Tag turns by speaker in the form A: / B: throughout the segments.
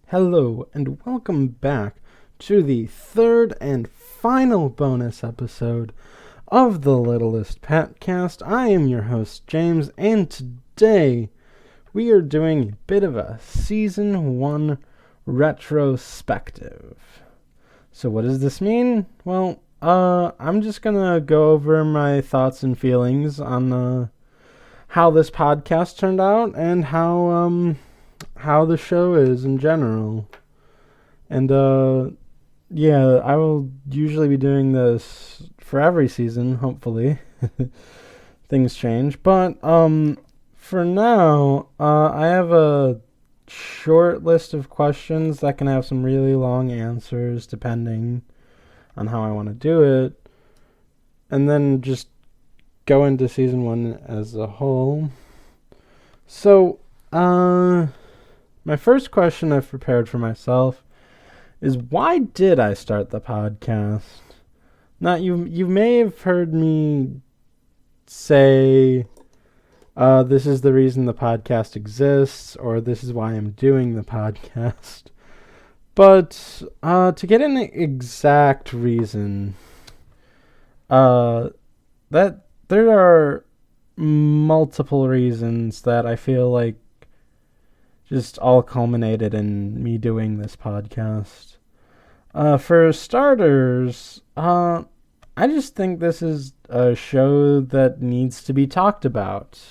A: Hello, and welcome back to the third and final bonus episode of the Littlest PetCast. I am your host, James, and today we are doing a bit of a Season 1 retrospective. So what does this mean? Well, I'm just gonna go over my thoughts and feelings on how this podcast turned out and how the show is in general. And I will usually be doing this for every season, hopefully. Things change, but for now, I have a short list of questions that can have some really long answers depending on how I want to do it, and then just go into season 1 as a whole. So, my first question I've prepared for myself is, why did I start the podcast? Now, you may have heard me say, this is the reason the podcast exists, or this is why I'm doing the podcast. But to get an exact reason, that there are multiple reasons that I feel like just all culminated in me doing this podcast. For starters, I just think this is a show that needs to be talked about.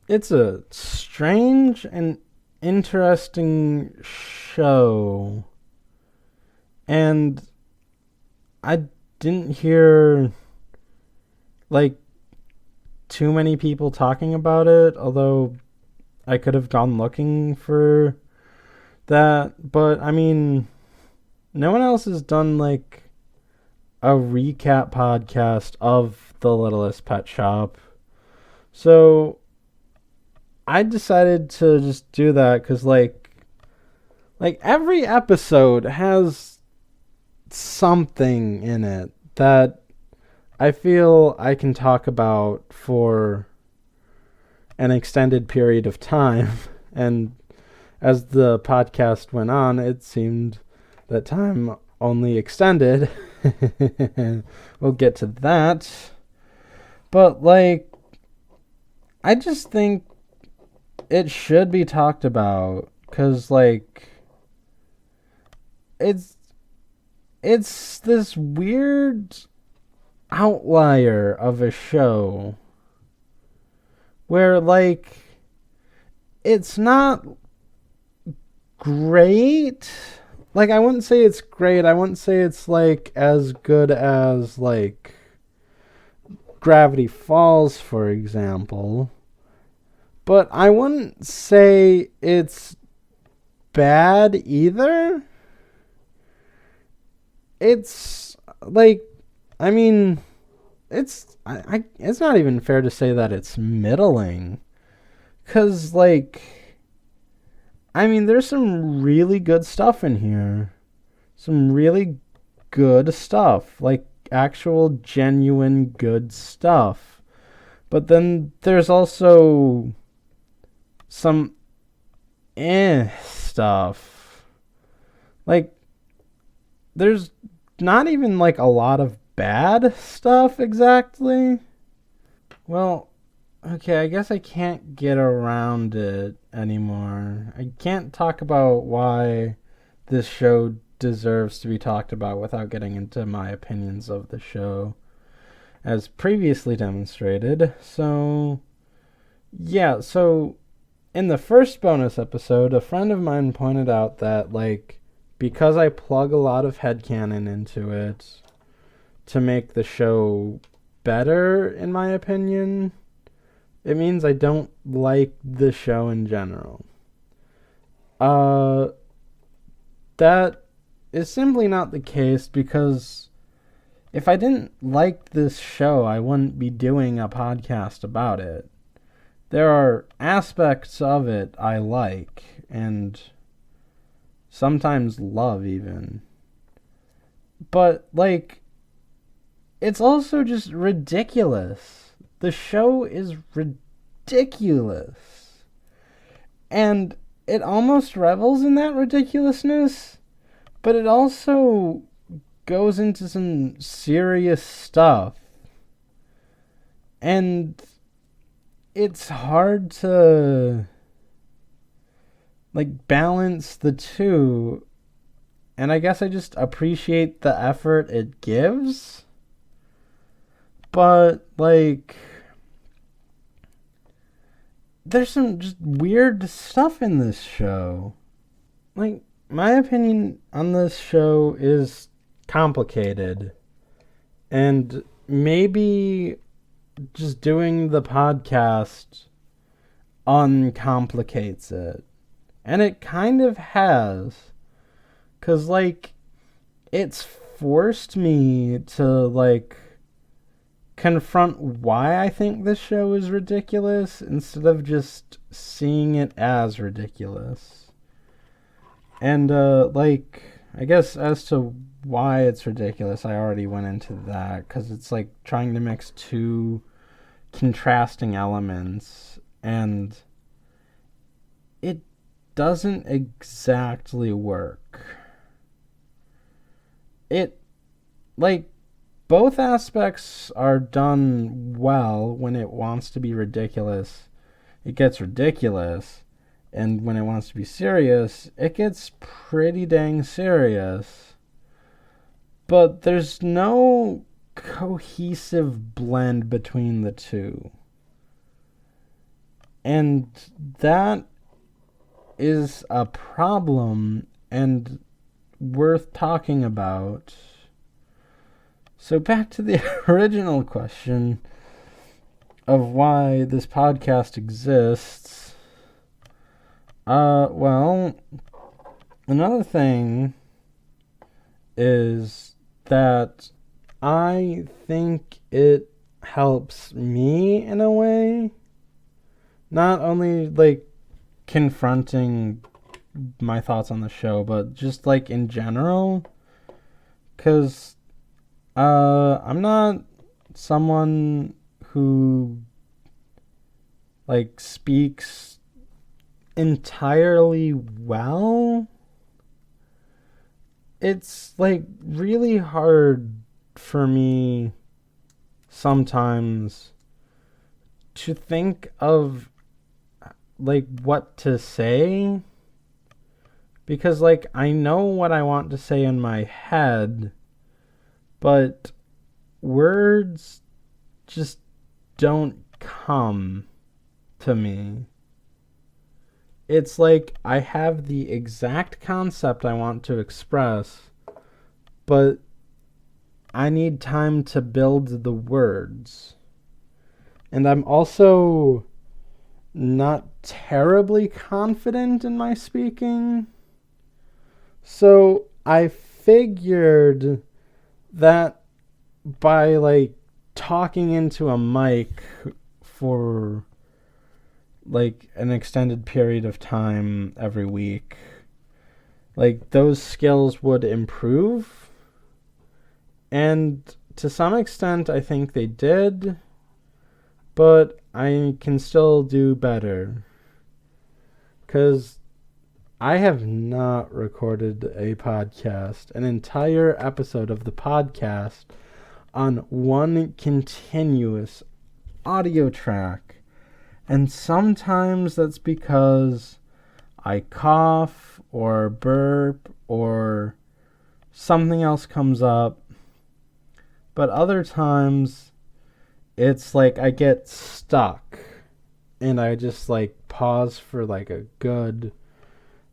A: It's a strange and interesting show, and I didn't hear too many people talking about it, although I could have gone looking for that. But I mean, no one else has done a recap podcast of the Littlest Pet Shop, so I decided to just do that because every episode has something in it that I feel I can talk about for an extended period of time. And as the podcast went on, it seemed that time only extended. We'll get to that. But I just think it should be talked about because it's this weird outlier of a show where it's not great. I wouldn't say it's great. I wouldn't say it's as good as Gravity Falls, for example. But I wouldn't say it's bad either. It's it's not even fair to say that it's middling. 'Cause there's some really good stuff in here. Some really good stuff. Actual genuine good stuff. But then there's also some stuff. There's not even a lot of bad stuff exactly. Well, okay, I guess I can't get around it anymore. I can't talk about why this show deserves to be talked about without getting into my opinions of the show, as previously demonstrated. So, yeah, in the first bonus episode, a friend of mine pointed out that, because I plug a lot of headcanon into it to make the show better, in my opinion, it means I don't like the show in general. That is simply not the case, because if I didn't like this show, I wouldn't be doing a podcast about it. There are aspects of it I like, and sometimes love even. But, it's also just ridiculous. The show is ridiculous. And it almost revels in that ridiculousness, but it also goes into some serious stuff. And it's hard to balance the two. And I guess I just appreciate the effort it gives. But there's some just weird stuff in this show. My opinion on this show is complicated. And maybe just doing the podcast uncomplicates it. And it kind of has. 'Cause, it's forced me to, confront why I think this show is ridiculous instead of just seeing it as ridiculous. And, I guess as to why it's ridiculous, I already went into that, because it's, trying to mix two contrasting elements, and it doesn't exactly work. It, both aspects are done well. When it wants to be ridiculous, it gets ridiculous. And when it wants to be serious, it gets pretty dang serious. But there's no cohesive blend between the two. And that is a problem and worth talking about. So back to the original question of why this podcast exists. Well, another thing is that I think it helps me in a way. Not only confronting my thoughts on the show, but just in general. 'Cause I'm not someone who speaks entirely well. It's really hard for me sometimes to think of what to say, because I know what I want to say in my head, but words just don't come to me. It's I have the exact concept I want to express, but I need time to build the words. And I'm also not terribly confident in my speaking. So I figured that by talking into a mic for an extended period of time every week, those skills would improve. And to some extent I think they did, but I can still do better. 'Cause I have not recorded a podcast, an entire episode of the podcast, on one continuous audio track. And sometimes that's because I cough or burp or something else comes up. But other times it's I get stuck and I just pause for a good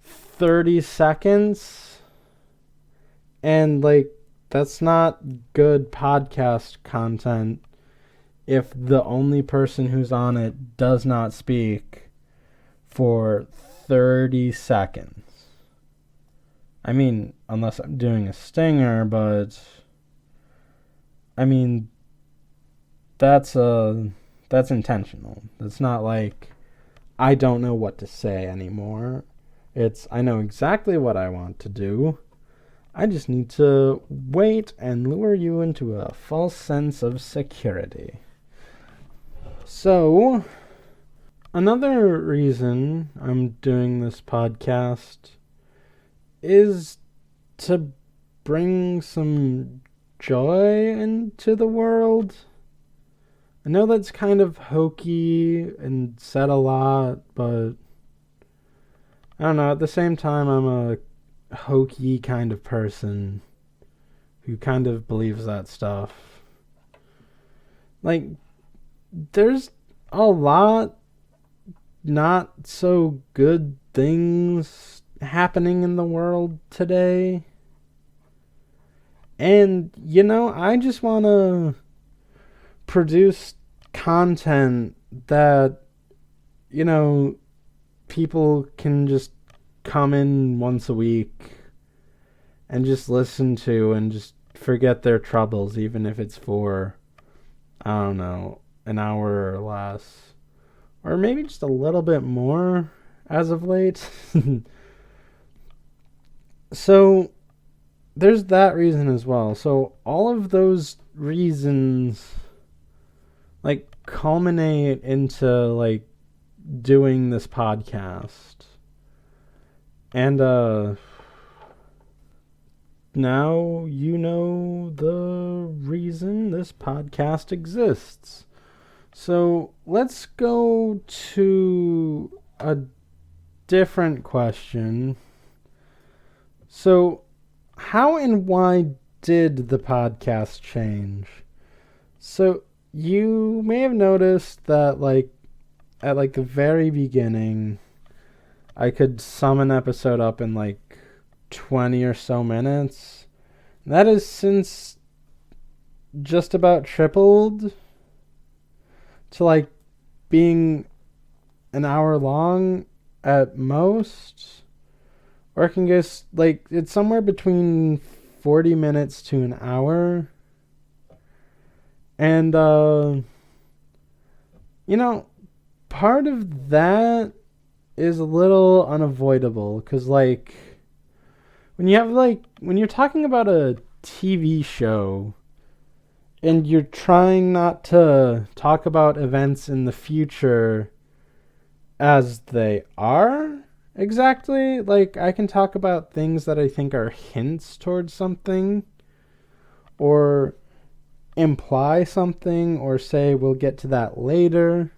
A: 30 seconds, and that's not good podcast content if the only person who's on it does not speak for 30 seconds. I mean, unless I'm doing a stinger, but I mean, that's intentional. It's not I don't know what to say anymore. It's I know exactly what I want to do. I just need to wait and lure you into a false sense of security. So, Another reason I'm doing this podcast is to bring some joy into the world. I know that's kind of hokey and said a lot, but I don't know. At the same time, I'm a hokey kind of person who kind of believes that stuff. Like, there's a lot not so good things happening in the world today. And, I just want to produce content that, people can just come in once a week and just listen to and just forget their troubles, even if it's for, I don't know, an hour or less. Or maybe just a little bit more as of late. So, there's that reason as well. So, all of those reasons, like, culminate into, like, doing this podcast. And, now you know the reason this podcast exists. So let's go to a different question. So, how and why did the podcast change? So, you may have noticed that, like, at, like, the very beginning, I could sum an episode up in, like, 20 or so minutes. That has since just about tripled to, like, being an hour long at most. Or it can get, like, it's somewhere between 40 minutes to an hour. And, part of that is a little unavoidable. Because, like, when you're talking about a TV show, and you're trying not to talk about events in the future as they are exactly. Like, I can talk about things that I think are hints towards something, or imply something, or say we'll get to that later.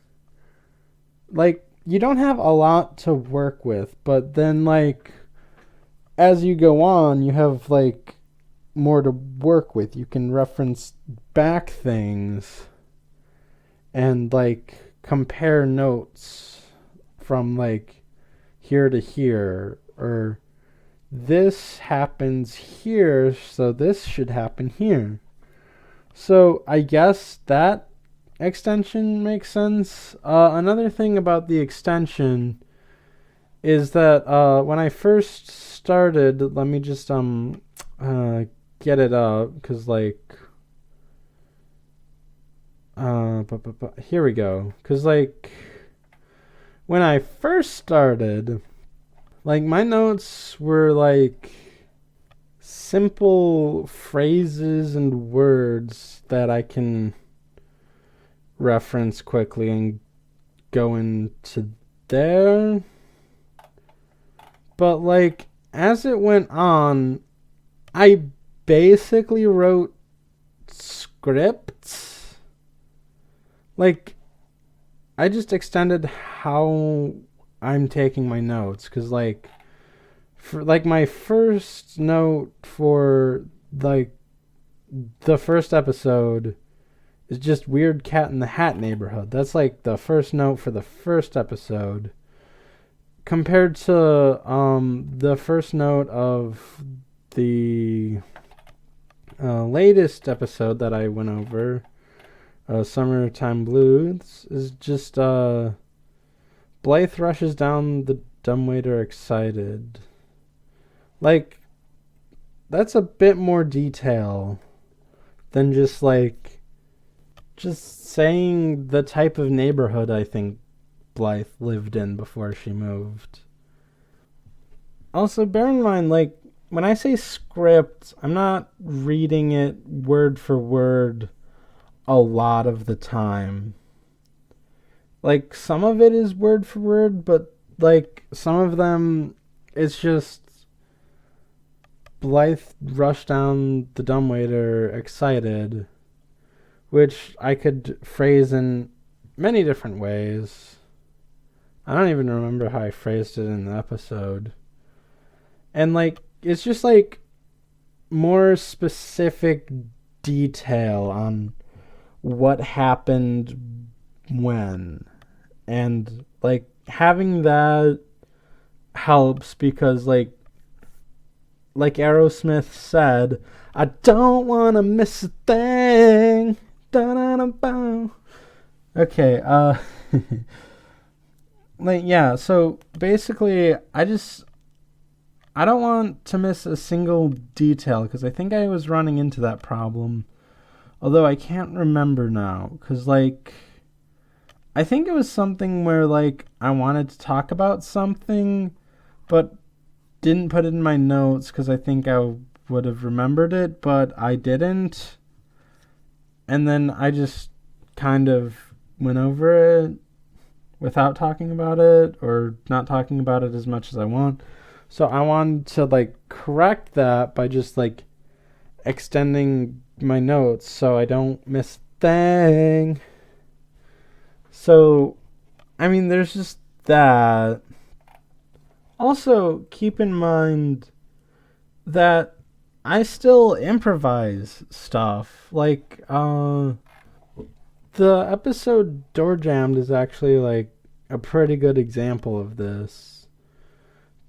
A: Like, you don't have a lot to work with, but then, like, as you go on, you have, like, more to work with. You can reference back things and, like, compare notes from, like, here to here, or this happens here, so this should happen here. So I guess that extension makes sense. Another thing about the extension is that when I first started, let me just get it up, because, like, here we go. Because, like, when I first started, like, my notes were, like, simple phrases and words that I can reference quickly and go into there. But, like, as it went on, I basically wrote scripts. Like, I just extended how I'm taking my notes, because, like, for, like, my first note for, like, the first episode is just Weird Cat in the Hat Neighborhood. That's, like, the first note for the first episode, compared to the first note of the latest episode that I went over, Summertime Blues, is just Blythe rushes down the dumbwaiter excited. Like, that's a bit more detail than just, like, just saying the type of neighborhood I think Blythe lived in before she moved. Also, bear in mind, like, when I say script, I'm not reading it word for word a lot of the time. Like, some of it is word for word, but, like, some of them, it's just Blythe rushed down the dumbwaiter excited, which I could phrase in many different ways. I don't even remember how I phrased it in the episode. And, like, it's just, like, more specific detail on what happened when. And, like, having that helps because, like Aerosmith said, I don't want to miss a thing. Da-da-da-bow. Okay, like, yeah, so basically, I don't want to miss a single detail, because I think I was running into that problem. Although I can't remember now, because, like, I think it was something where, like, I wanted to talk about something, but didn't put it in my notes because I think I would have remembered it, but I didn't. And then I just kind of went over it without talking about it, or not talking about it as much as I want. So I wanted to, like, correct that by just, like, extending my notes so I don't miss a thing. So, I mean, there's just that. Also, keep in mind that I still improvise stuff. Like, the episode Door Jammed is actually, like, a pretty good example of this.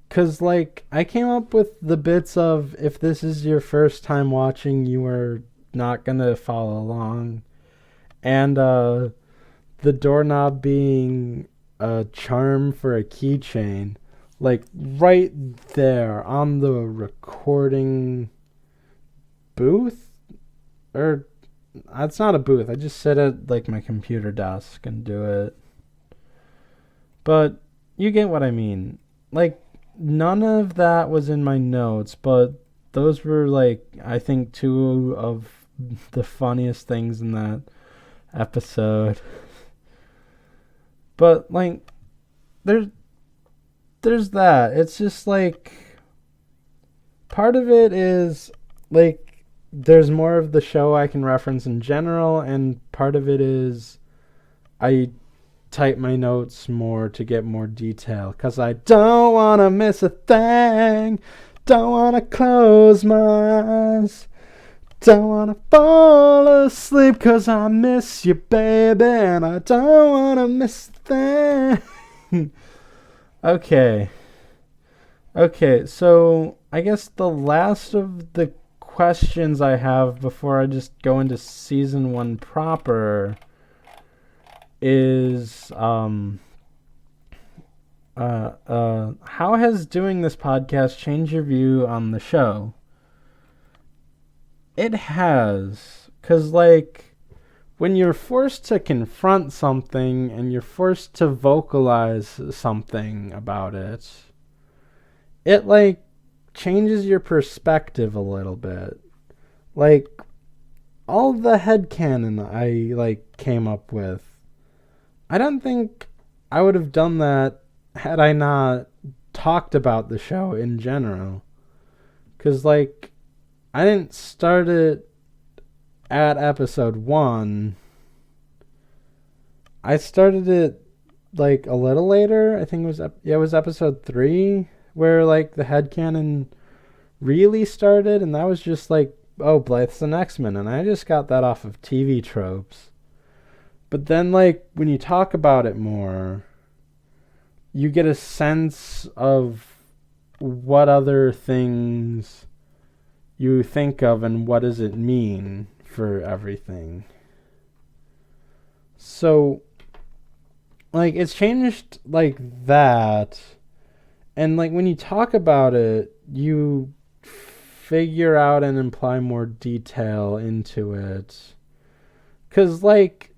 A: 'Cause, like, I came up with the bits of, if this is your first time watching, you are not gonna follow along. And, the doorknob being a charm for a keychain. Like, right there on the recording booth? Or, it's not a booth. I just sit at, like, my computer desk and do it. But you get what I mean. Like, none of that was in my notes, but those were, like, I think 2 of the funniest things in that episode. But, like, there's that. It's just, like, part of it is, like, there's more of the show I can reference in general, and part of it is I type my notes more to get more detail, because I don't want to miss a thing, don't want to close my eyes, don't want to fall asleep, because I miss you, baby, and I don't want to miss a thing. Okay, so I guess the last of the questions I have before I just go into season 1 proper is, how has doing this podcast changed your view on the show? It has, 'cause, like, when you're forced to confront something and you're forced to vocalize something about it, it, like, changes your perspective a little bit. Like, all the headcanon I, like, came up with, I don't think I would have done that had I not talked about the show in general. 'Cause, like, I didn't start it at episode 1. I started it, like, a little later. I think it was episode 3 where, like, the headcanon really started, and that was just like, oh, Blythe's an X-Men, and I just got that off of TV tropes. But then, like, when you talk about it more, you get a sense of what other things you think of and what does it mean for everything. So, like, it's changed like that. And, like, when you talk about it, you figure out and imply more detail into it. 'Cause, like,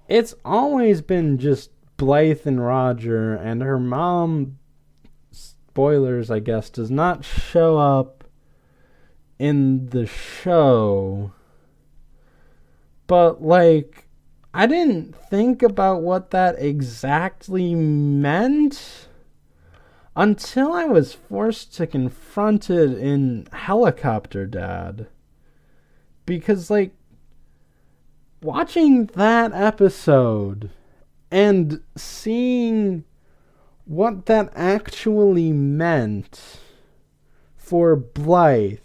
A: it's always been just Blythe and Roger, and her mom, spoilers, I guess, does not show up in the show. But, like, I didn't think about what that exactly meant until I was forced to confront it in Helicopter Dad. Because, like, watching that episode and seeing what that actually meant for Blythe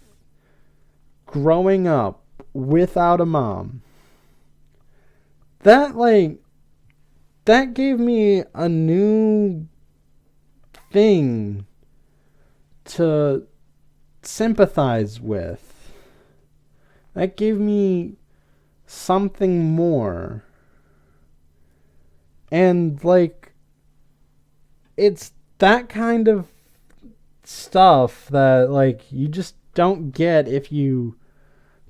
A: growing up without a mom, that gave me a new thing to sympathize with. That gave me something more. And, like, it's that kind of stuff that, like, you just don't get if you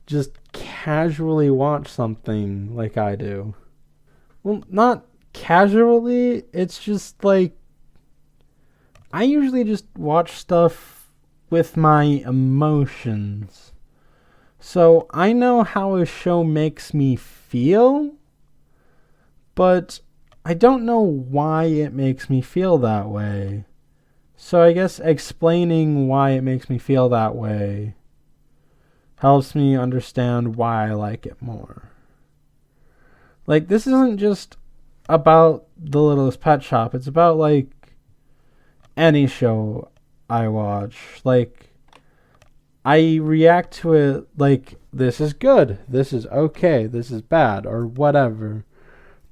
A: just casually watch something like I do. Well, not casually, it's just, like, I usually just watch stuff with my emotions. So I know how a show makes me feel, but I don't know why it makes me feel that way. So I guess explaining why it makes me feel that way helps me understand why I like it more. Like, this isn't just about The Littlest Pet Shop. It's about, like, any show I watch. Like, I react to it like, this is good, this is okay, this is bad, or whatever.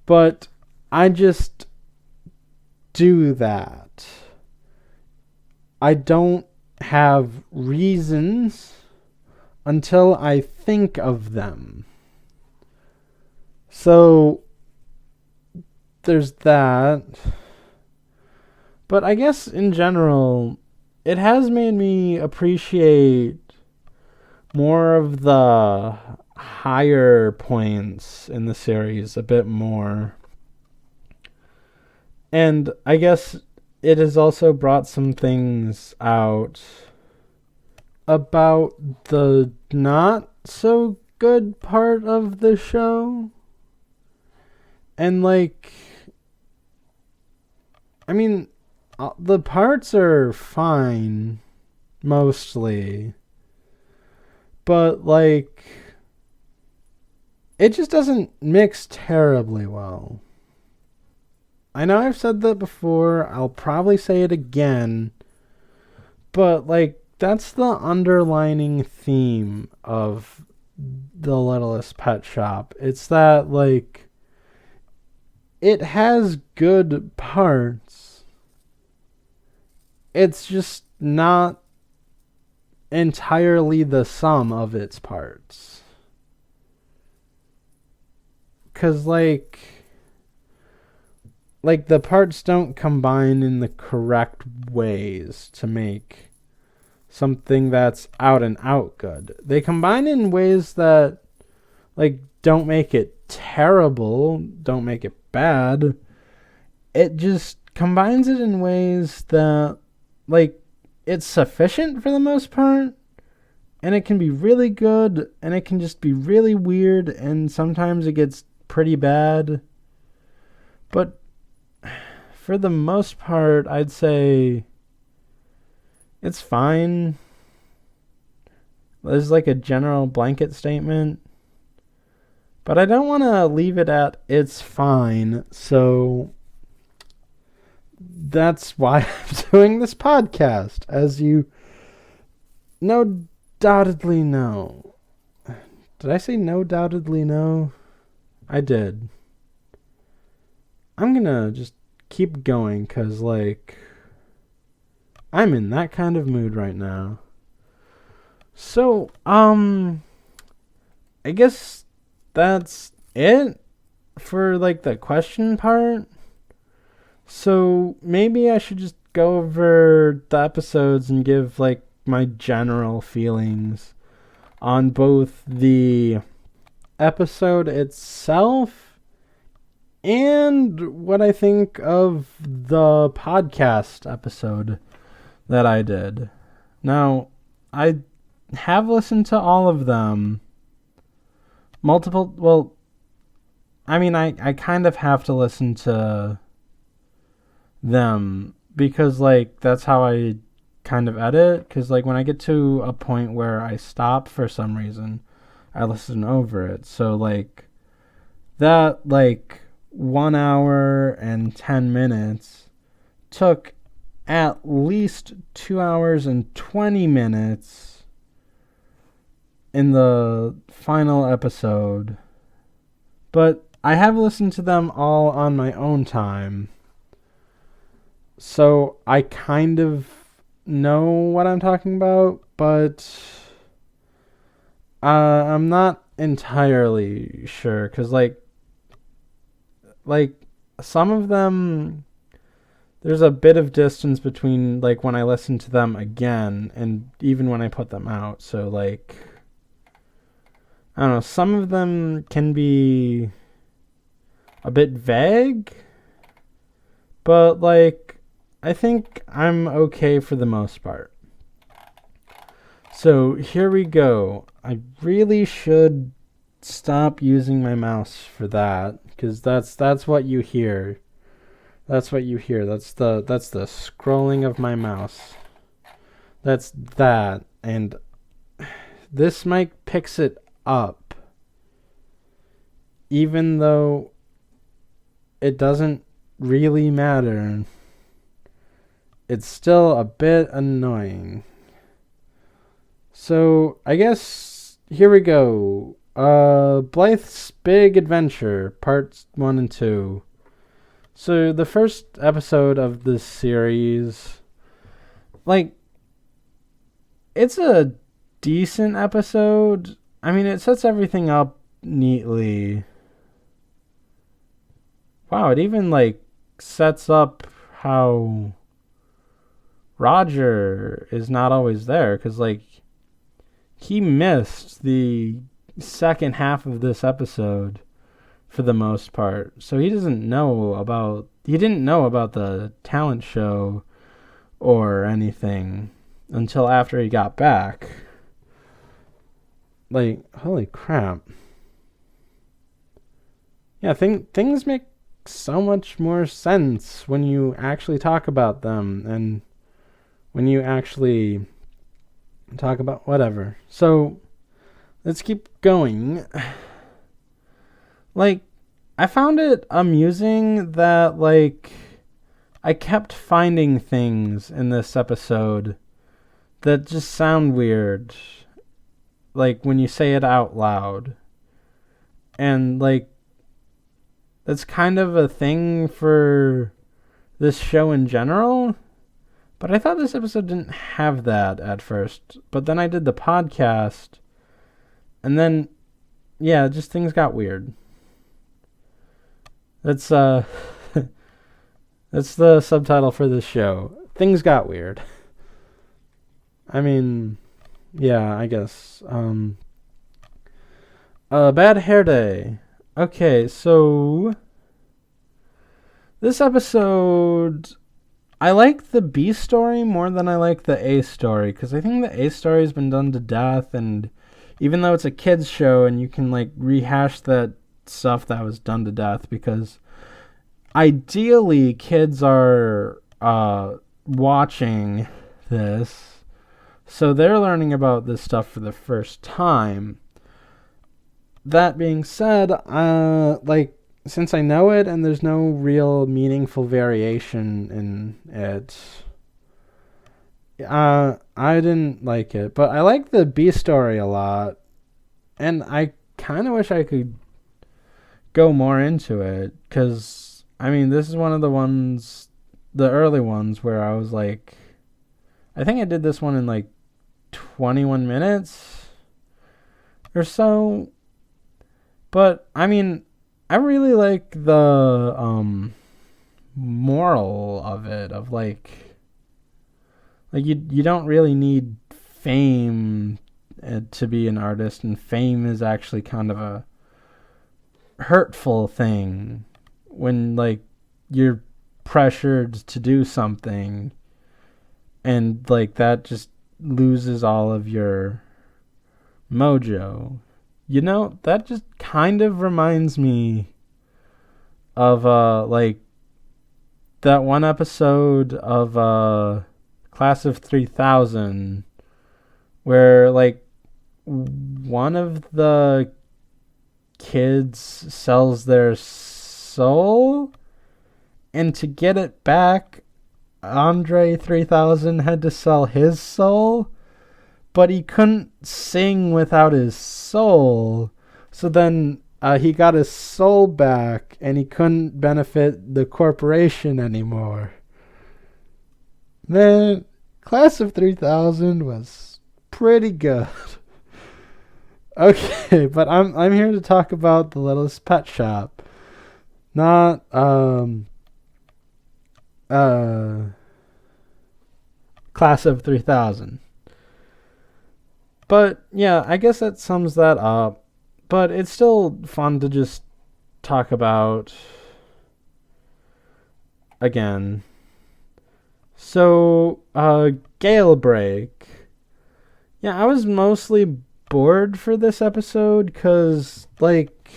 A: But I just do that. I don't have reasons until I think of them. So there's that. But I guess in general, it has made me appreciate more of the higher points in the series a bit more. And I guess it has also brought some things out about the not so good part of the show. And, like, I mean, the parts are fine, mostly. But, like, it just doesn't mix terribly well. I know I've said that before. I'll probably say it again. But, like, that's the underlining theme of The Littlest Pet Shop. It's that, like, it has good parts. It's just not entirely the sum of its parts. 'Cause, like, the parts don't combine in the correct ways to make something that's out and out good. They combine in ways that, like, don't make it terrible, don't make it bad. It just combines it in ways that, like, it's sufficient for the most part, and it can be really good, and it can just be really weird, and sometimes it gets pretty bad. But for the most part, I'd say it's fine. There's, like, a general blanket statement. But I don't want to leave it at it's fine, so that's why I'm doing this podcast, as you no doubtedly know. Did I say no doubtedly know? I did. I'm gonna just keep going, because, like, I'm in that kind of mood right now. So, I guess that's it for, like, the question part. So maybe I should just go over the episodes and give, like, my general feelings on both the episode itself and what I think of the podcast episode that I did. Now, I have listened to all of them. I kind of have to listen to them because, like, that's how I kind of edit. Because, like, when I get to a point where I stop for some reason, I listen over it. So, like, that, like, 1 hour and 10 minutes took at least 2 hours and 20 minutes in the final episode. But I have listened to them all on my own time. So I kind of know what I'm talking about, but I'm not entirely sure. Because, like, some of them, there's a bit of distance between, like, when I listen to them again and even when I put them out. So, like, I don't know, some of them can be a bit vague, but, like, I think I'm okay for the most part. So here we go. I really should stop using my mouse for that, because that's what you hear. That's what you hear. That's the scrolling of my mouse. That's that. And this mic picks it up, even though it doesn't really matter. It's still a bit annoying. So I guess here we go. Blythe's Big Adventure, parts 1 and 2. So the first episode of this series, like, it's a decent episode. I mean, it sets everything up neatly. Wow, it even, like, sets up how Roger is not always there, because, like, he missed the second half of this episode for the most part. So he didn't know about the talent show or anything until after he got back. Like, holy crap. Yeah, things make so much more sense when you actually talk about them and when you actually talk about whatever. So let's keep going. Like, I found it amusing that, like, I kept finding things in this episode that just sound weird, like, when you say it out loud. And, like, that's kind of a thing for this show in general. But I thought this episode didn't have that at first. But then I did the podcast, and then, yeah, just things got weird. That's that's the subtitle for this show. Things got weird. I mean, yeah, I guess. Bad Hair Day. Okay, so this episode, I like the B story more than I like the A story, because I think the A story has been done to death, and even though it's a kids show and you can, like, rehash that stuff that was done to death, because ideally kids are watching this, so they're learning about this stuff for the first time. That being said, like, since I know it and there's no real meaningful variation in it, I didn't like it. But I like the B story a lot, and I kind of wish I could go more into it, because, I mean, this is one of the early ones where I was like, I think I did this one in, like, 21 minutes or so. But, I mean, I really like the moral of it, of, like you don't really need fame to be an artist, and fame is actually kind of a hurtful thing when, like, you're pressured to do something, and, like, that just loses all of your mojo. You know, that just kind of reminds me of like that one episode of Class of 3000 where like one of the kids sells their soul, and to get it back, Andre 3000 had to sell his soul, but he couldn't sing without his soul. So then he got his soul back, and he couldn't benefit the corporation anymore. Man, Class of 3000 was pretty good. Okay, but I'm here to talk about the Littlest Pet Shop, not Class of 3000. But yeah, I guess that sums that up. But it's still fun to just talk about again. So, Gale Break. Yeah, I was mostly bored for this episode because, like,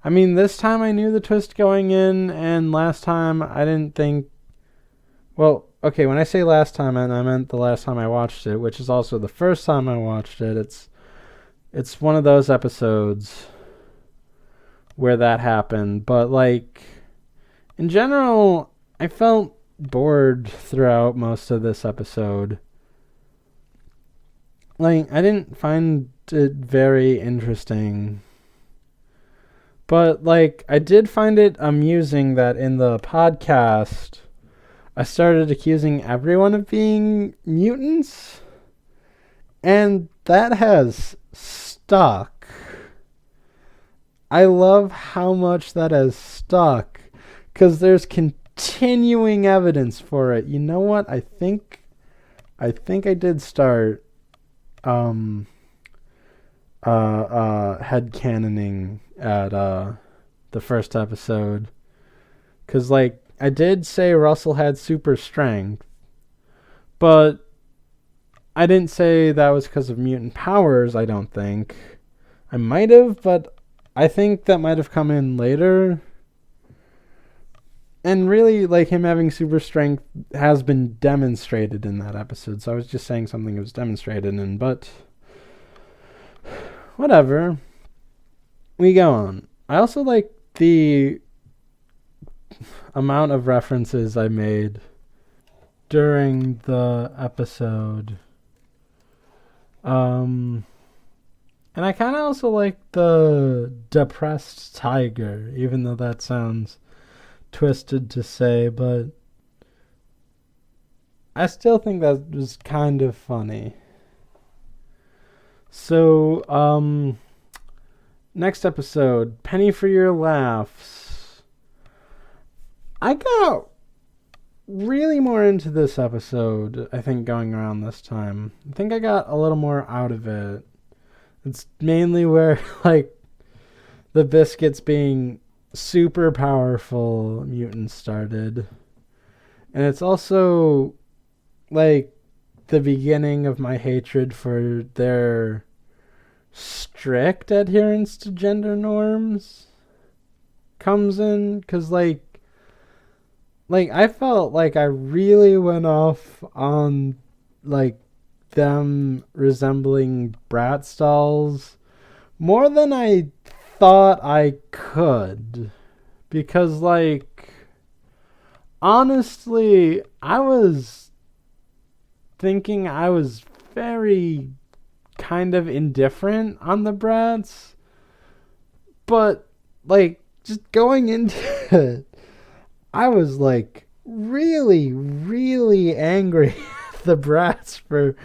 A: I mean, this time I knew the twist going in, and last time I didn't think. Well, okay, when I say last time, I meant the last time I watched it, which is also the first time I watched it. It's one of those episodes where that happened, but like in general, I felt bored throughout most of this episode. Like, I didn't find it very interesting. But like I did find it amusing that in the podcast I started accusing everyone of being mutants, and that has stuck. I love how much that has stuck because there's continuing evidence for it. You know what? I think I did start headcanoning at the first episode, because like I did say Russell had super strength, but I didn't say that was because of mutant powers. I don't think. I might have, but I think that might have come in later. And really, like, him having super strength has been demonstrated in that episode. So I was just saying something that was demonstrated in, but whatever. We go on. I also like the amount of references I made during the episode. And I kind of also like the depressed tiger, even though that sounds twisted to say, but I still think that was kind of funny. So, next episode, Penny for Your Laughs. I got really more into this episode, I think, going around this time. I think I got a little more out of it. It's mainly where, like, the biscuits being super powerful mutants started. And it's also, like, the beginning of my hatred for their strict adherence to gender norms comes in. Because, like, I felt like I really went off on, like, them resembling brat stalls more than I thought I could, because like honestly I was thinking I was very kind of indifferent on the brats, but like just going into it I was like really angry at the brats for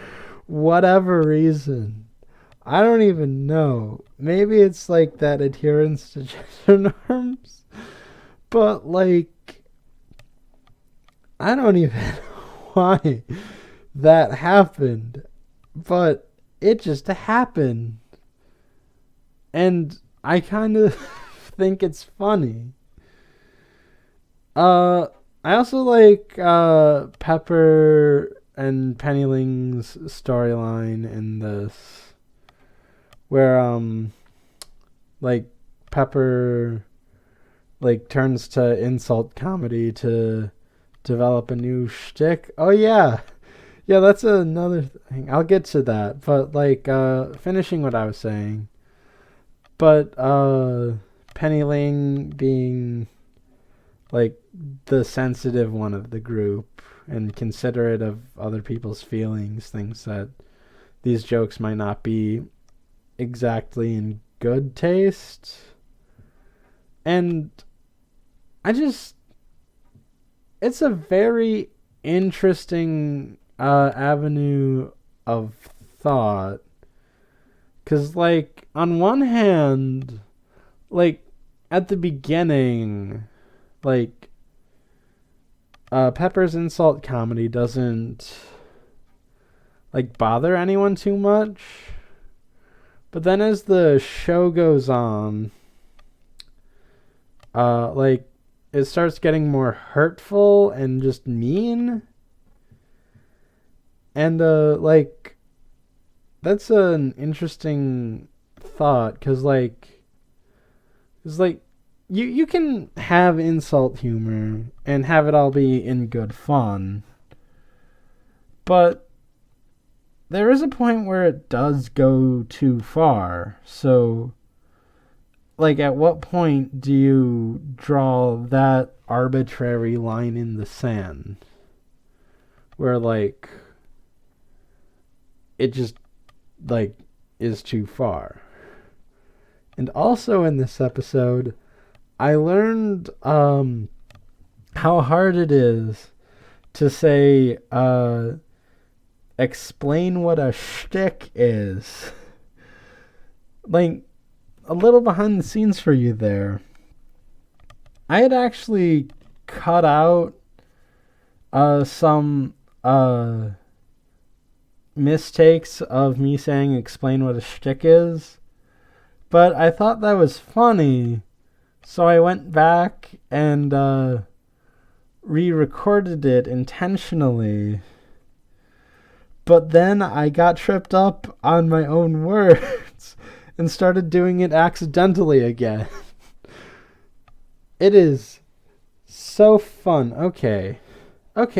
A: whatever reason. I don't even know. Maybe it's like that adherence to gender norms. But like, I don't even know why that happened. But it just happened. And I kind of think it's funny. I also like Pepper and Pennyling's storyline in this, where like Pepper like turns to insult comedy to develop a new shtick. Oh yeah. Yeah, that's another thing. I'll get to that. But like finishing what I was saying. But Penny Ling being like the sensitive one of the group and considerate of other people's feelings, thinks that these jokes might not be exactly in good taste. And it's a very interesting avenue of thought. Because, like, on one hand, like, at the beginning, like, Pepper's insult comedy doesn't, like, bother anyone too much. But then as the show goes on, like, it starts getting more hurtful and just mean. And, like, that's an interesting thought, because, like, you can have insult humor and have it all be in good fun. But there is a point where it does go too far. So, like, at what point do you draw that arbitrary line in the sand where, like, it just, like, is too far? And also in this episode, I learned how hard it is to say, explain what a shtick is. Like, a little behind the scenes for you there. I had actually cut out some mistakes of me saying explain what a shtick is. But I thought that was funny, so I went back and re-recorded it intentionally. But then I got tripped up on my own words and started doing it accidentally again. It is so fun. Okay, I'm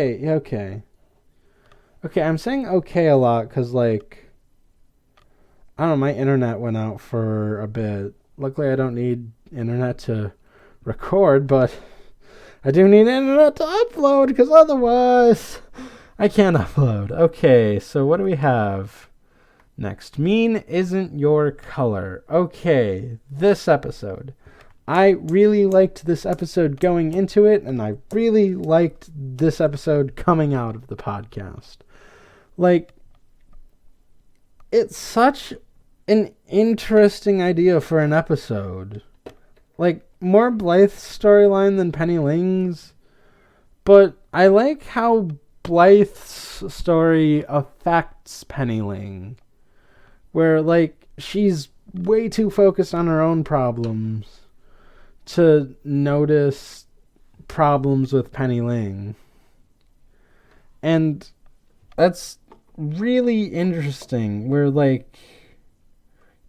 A: saying okay a lot because, like, I don't know, my internet went out for a bit. Luckily, I don't need internet to record, but I do need internet to upload, because otherwise I can't upload. Okay, so what do we have next? Mean isn't your color. Okay, this episode. I really liked this episode going into it, and I really liked this episode coming out of the podcast. Like, it's such an interesting idea for an episode. Like, more Blythe's storyline than Penny Ling's, but I like how Blythe's story affects Penny Ling, where, like, she's way too focused on her own problems to notice problems with Penny Ling. And that's really interesting, where, like,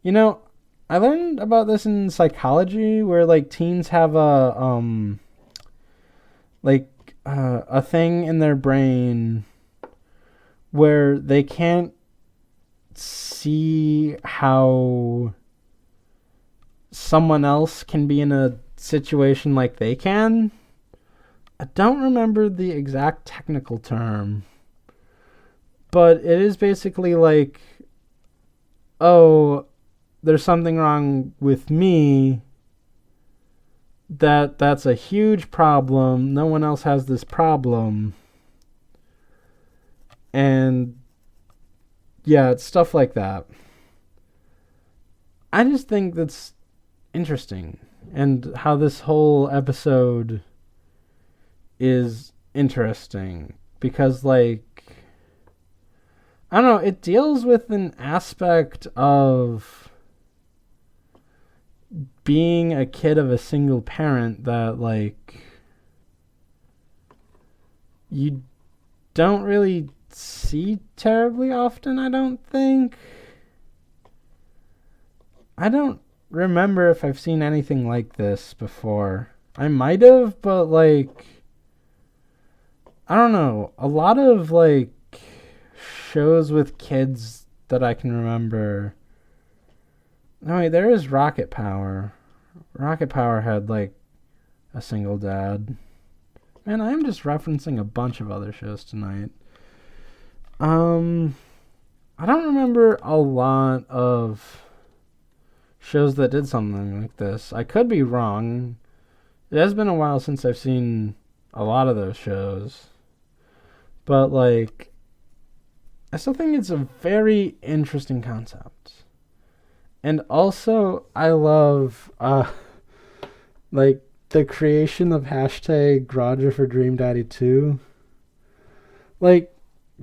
A: you know, I learned about this in psychology, where, like, teens have a thing in their brain where they can't see how someone else can be in a situation like they can. I don't remember the exact technical term, but it is basically like, oh, there's something wrong with me, that's a huge problem, no one else has this problem. And yeah, it's stuff like that. I just think that's interesting, and how this whole episode is interesting, because, like, I don't know, it deals with an aspect of being a kid of a single parent that, like, you don't really see terribly often, I don't think. I don't remember if I've seen anything like this before. I might have, but like, I don't know. A lot of like shows with kids that I can remember. No, wait, there is Rocket Power. Rocket Power had like a single dad. Man, I am just referencing a bunch of other shows tonight. I don't remember a lot of shows that did something like this. I could be wrong. It has been a while since I've seen a lot of those shows. But, like, I still think it's a very interesting concept. And also, I love, like, the creation of hashtag Roger for Dream Daddy 2. Like,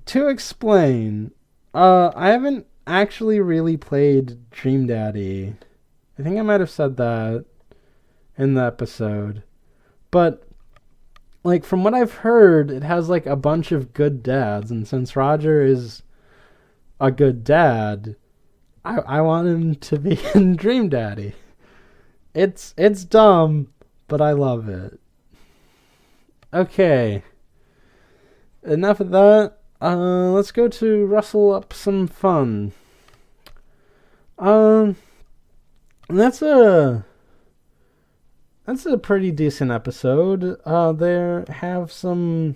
A: to explain, I haven't actually really played Dream Daddy. I think I might have said that in the episode. But, like, from what I've heard, it has, like, a bunch of good dads. And since Roger is a good dad, I want him to be in Dream Daddy. It's dumb, but I love it. Okay. Enough of that. Let's go to Rustle Up Some Fun. That's a pretty decent episode. There have some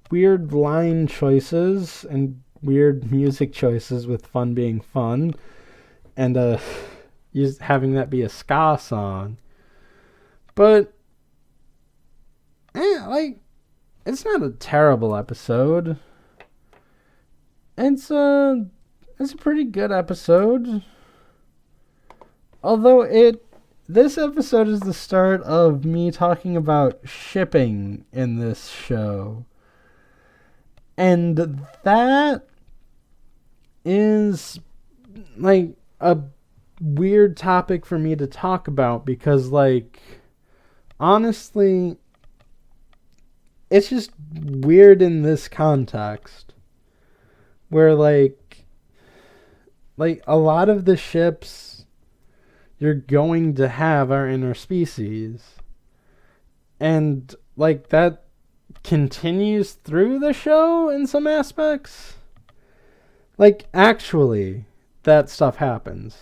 A: weird line choices and weird music choices, with fun being fun, and having that be a ska song. But like, it's not a terrible episode. It's a pretty good episode. Although this episode is the start of me talking about shipping in this show. And that is, like, a weird topic for me to talk about because, like, honestly, it's just weird in this context where, like a lot of the ships you're going to have are interspecies. And, like, that continues through the show in some aspects. Like, actually, that stuff happens.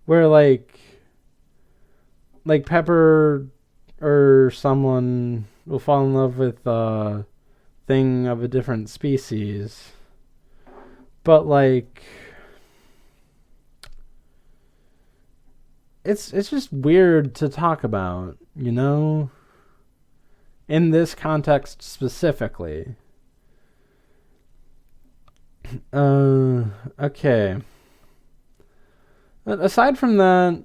A: Where, like Pepper or someone will fall in love with a thing of a different species. But, like, it's just weird to talk about, you know? In this context specifically. Okay. But aside from that,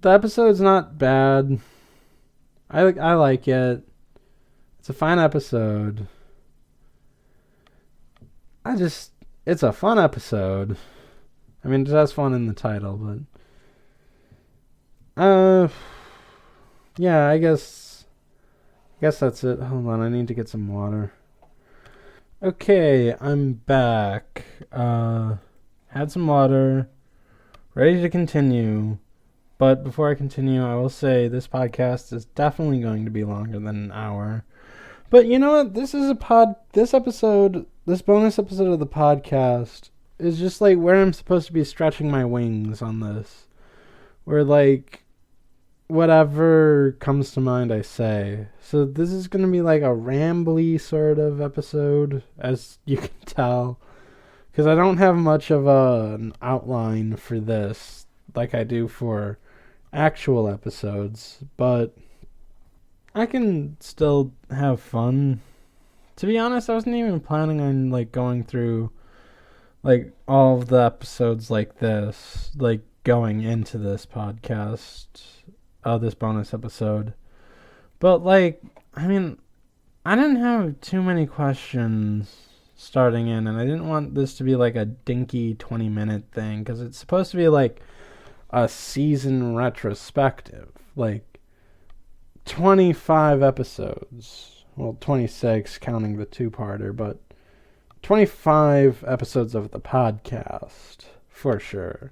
A: the episode's not bad. I like it. It's a fine episode. It's a fun episode. I mean, it has fun in the title, but yeah, I guess that's it. Hold on, I need to get some water. Okay, I'm back. Had some water, ready to continue. But before I continue, I will say this podcast is definitely going to be longer than an hour. But you know what? This bonus episode of the podcast is just like where I'm supposed to be stretching my wings on this. Where, like, whatever comes to mind I say. So this is going to be like a rambly sort of episode, as you can tell. Because I don't have much of an outline for this like I do for actual episodes, but I can still have fun. To be honest, I wasn't even planning on, like, going through, like, all of the episodes like this, like, going into this podcast, this bonus episode. But, like, I mean, I didn't have too many questions starting in, and I didn't want this to be like a dinky 20-minute thing, because it's supposed to be like a season retrospective, like 25 episodes, well, 26 counting the two-parter, but 25 episodes of the podcast for sure.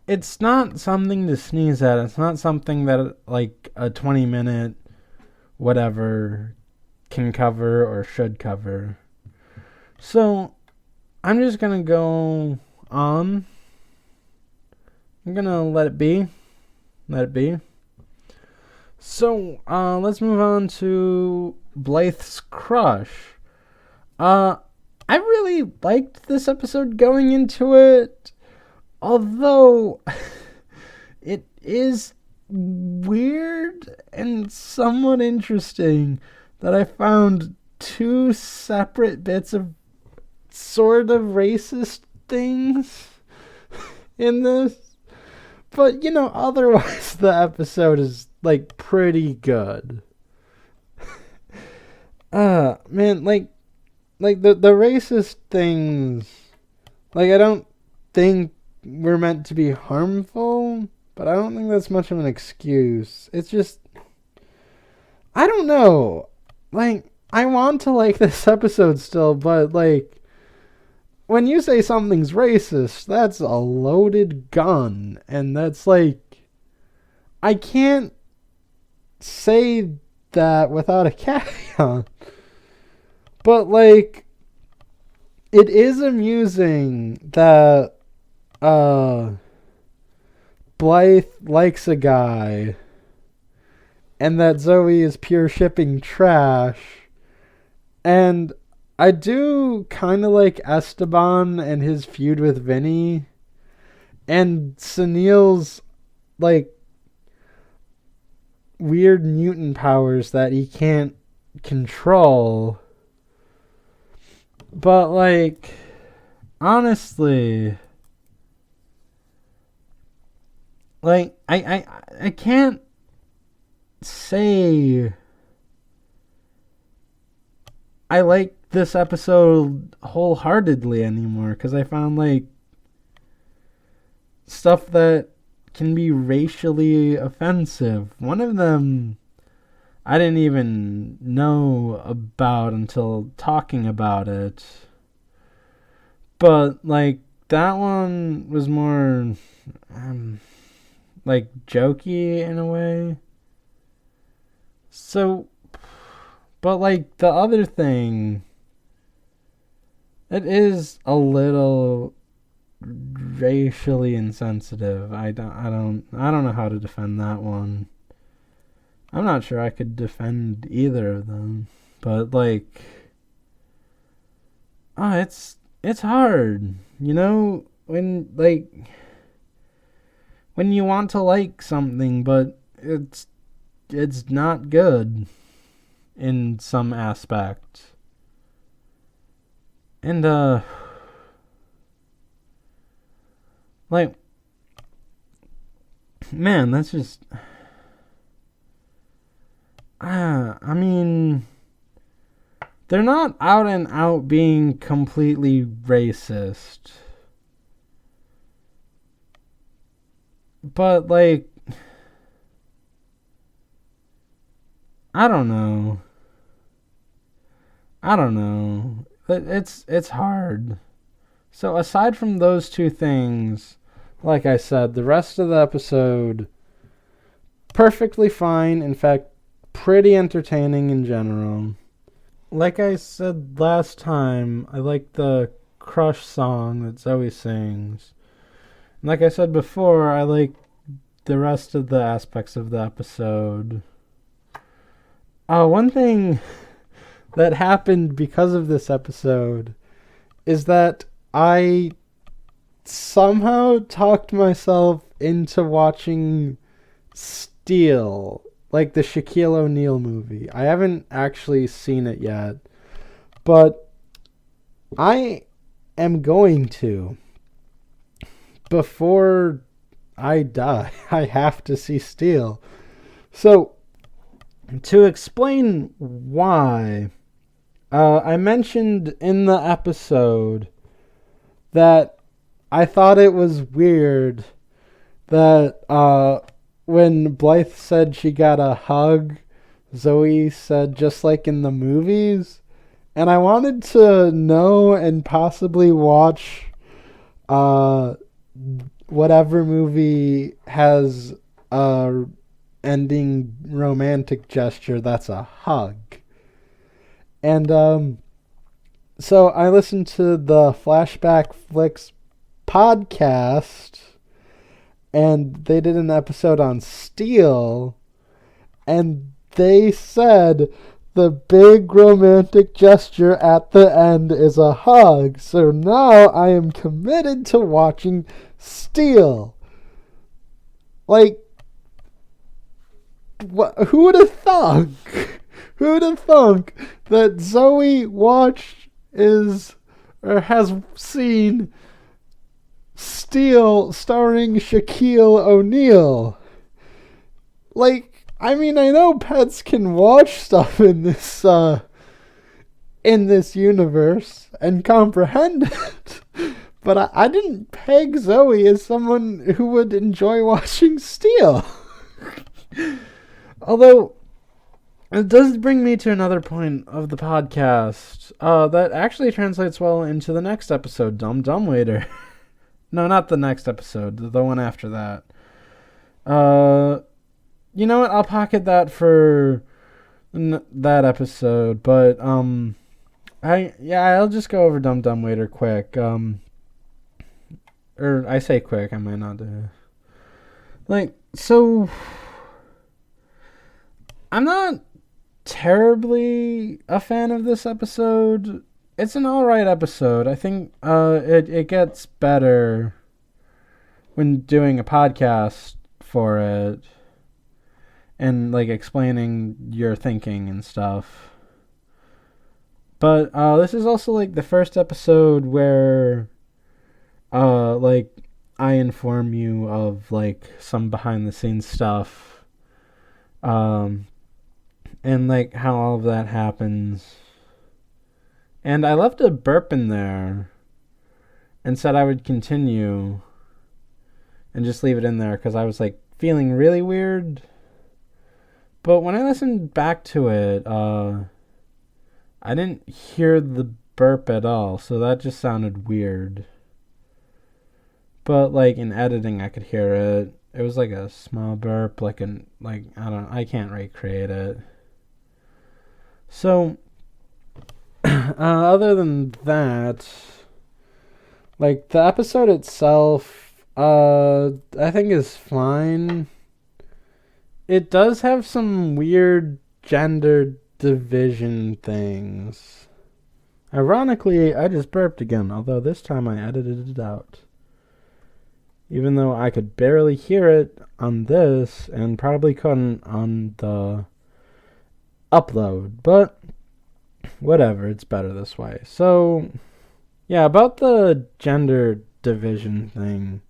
A: it's not something to sneeze at. It's not something that like a 20-minute whatever can cover or should cover. So I'm just gonna go on. I'm gonna let it be. Let it be. So let's move on to Blythe's crush. I really liked this episode going into it, although it is weird and somewhat interesting that I found two separate bits of sort of racist things in this. But, otherwise the episode is, like, pretty good. Man, like the racist things, like, I don't think we're meant to be harmful, but I don't think that's much of an excuse. It's just, I don't know. Like, I want to like this episode still, but, like, when you say something's racist, that's a loaded gun. And that's, like, I can't say that without a caveat. But, like, it is amusing that Blythe likes a guy and that Zoe is pure shipping trash. And I do kind of like Esteban and his feud with Vinny and Sunil's, like, weird mutant powers that he can't control. But, like, honestly, like, I can't say I like this episode wholeheartedly anymore, because I found, like, stuff that can be racially offensive. One of them I didn't even know about until talking about it. But, like, that one was more, like, jokey in a way. So, but, like, the other thing, it is a little racially insensitive. I don't know how to defend that one. I'm not sure I could defend either of them, but, like, it's hard, when you want to like something, but it's not good in some aspect. And like, man, that's just, I mean, they're not out and out being completely racist. But, like, I don't know. It's hard. So aside from those two things, like I said, the rest of the episode, perfectly fine. In fact, pretty entertaining in general. Like I said last time, I like the crush song that Zoe sings. And like I said before, I like the rest of the aspects of the episode. One thing that happened because of this episode is that I somehow talked myself into watching Steel, like the Shaquille O'Neal movie. I haven't actually seen it yet, but I am going to. Before I die, I have to see Steel. So, to explain why, I mentioned in the episode that I thought it was weird that when Blythe said she got a hug, Zoe said just like in the movies. And I wanted to know and possibly watch whatever movie has a ending romantic gesture that's a hug. And so I listened to the Flashback Flicks podcast, and they did an episode on Steel, and they said the big romantic gesture at the end is a hug. So now I am committed to watching Steel. Like, who would have thunk? Who would have thunk that Zoe watched has seen Steel starring Shaquille O'Neal? Like, I mean, I know pets can watch stuff in this universe and comprehend it, but I didn't peg Zoe as someone who would enjoy watching Steel. Although, it does bring me to another point of the podcast that actually translates well into the next episode, Dumb Waiter. No, not the next episode, the one after that. You know what? I'll pocket that for that episode, but I'll just go over Dumb Waiter quick. Or I say quick, I might not do. So I'm not terribly a fan of this episode. It's an alright episode. I think it gets better when doing a podcast for it and explaining your thinking and stuff. But this is also the first episode where I inform you of some behind the scenes stuff. And how all of that happens. And I left a burp in there and said I would continue and just leave it in there because I was feeling really weird. But when I listened back to it, I didn't hear the burp at all, so that just sounded weird. But in editing I could hear it. It was a small burp, I can't recreate it. So other than that, the episode itself, I think is fine. It does have some weird gender division things. Ironically, I just burped again, although this time I edited it out. Even though I could barely hear it on this, and probably couldn't on the upload. But whatever, it's better this way. So, yeah, about the gender division thing.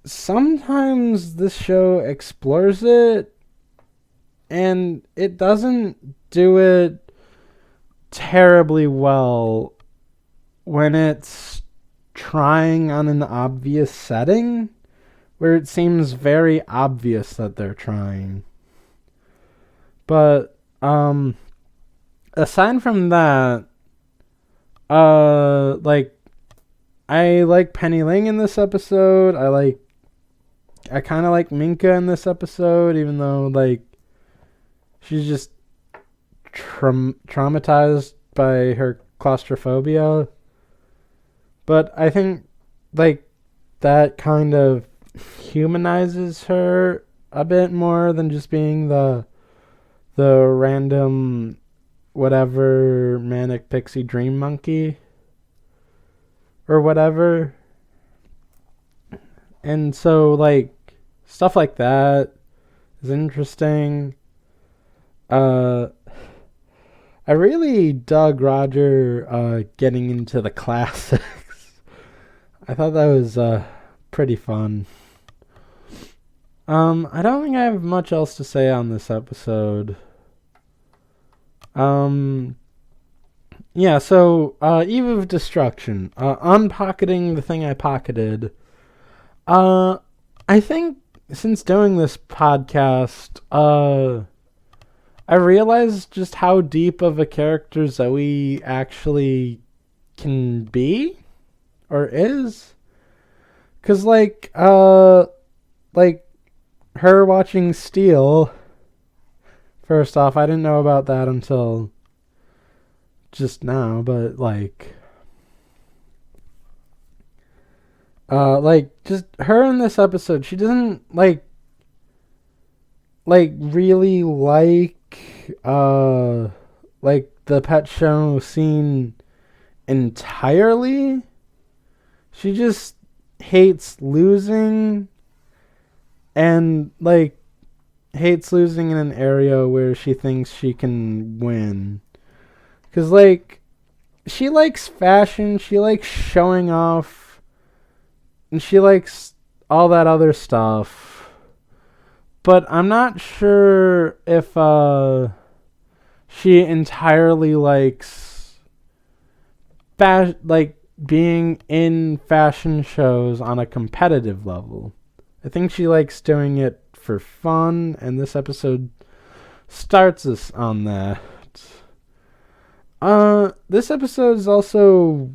A: Sometimes this show explores it, and it doesn't do it terribly well when it's trying on an obvious setting, where it seems very obvious that they're trying. But, aside from that, I like Penny Ling in this episode. I kind of like Minka in this episode, even though, she's just traumatized by her claustrophobia. But I think, that kind of humanizes her a bit more than just being the random whatever manic pixie dream monkey or whatever. And so, stuff like that is interesting. I really dug Roger getting into the classics. I thought that was pretty fun. I don't think I have much else to say on this episode. Yeah, so Eve of Destruction. Unpocketing the thing I pocketed. I think since doing this podcast, I realized just how deep of a character Zoe actually can be, or is. 'Cause like her watching Steel. First off, I didn't know about that until just now, but just her in this episode, she doesn't really the pet show scene entirely. She just hates losing, and hates losing in an area where she thinks she can win. 'Cause she likes fashion, she likes showing off, and she likes all that other stuff. But I'm not sure if she entirely likes being in fashion shows on a competitive level. I think she likes doing it for fun, and this episode starts us on that. This episode is also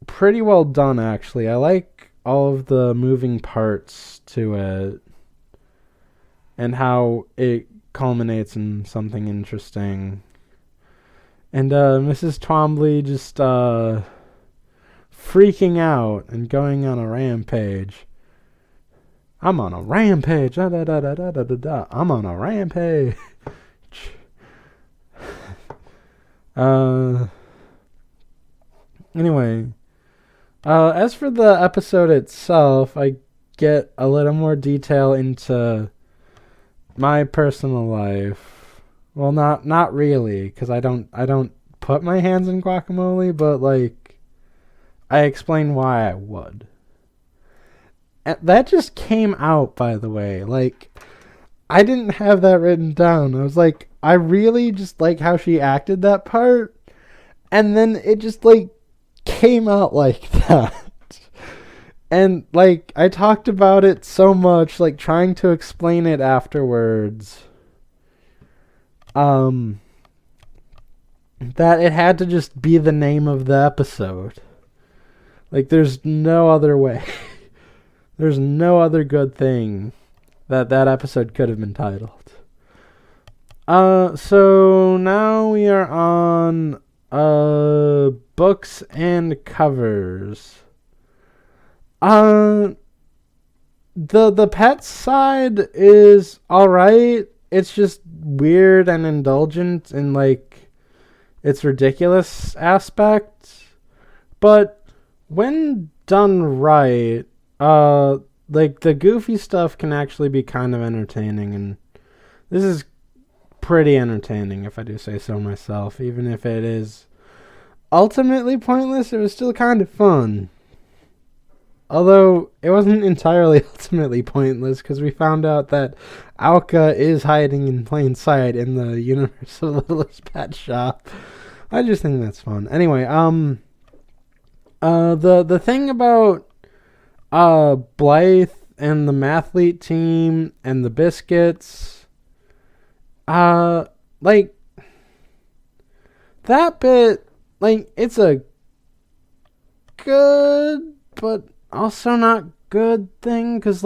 A: pretty well done, actually. I like all of the moving parts to it and how it culminates in something interesting. And Mrs. Twombly just freaking out and going on a rampage. I'm on a rampage. Da, da, da, da, da, da, da. I'm on a rampage. Anyway, as for the episode itself, I get a little more detail into my personal life. Well, not really, because I don't put my hands in guacamole, but I explain why I would. And that just came out, by the way. I didn't have that written down. I was I really just like how she acted that part, and then it just came out like that. And I talked about it so much, trying to explain it afterwards, that it had to just be the name of the episode. There's no other way. There's no other good thing that episode could have been titled. So now we are on books and covers. The pet side is alright. It's just weird and indulgent in its ridiculous aspect. But when done right, the goofy stuff can actually be kind of entertaining, and this is pretty entertaining, if I do say so myself. Even if it is ultimately pointless, it was still kind of fun. Although it wasn't entirely ultimately pointless, because we found out that Alka is hiding in plain sight in the universe of Littlest Pet Shop. I just think that's fun. Anyway, the thing about Blythe and the mathlete team and the biscuits, that bit, it's a good but also not good thing, because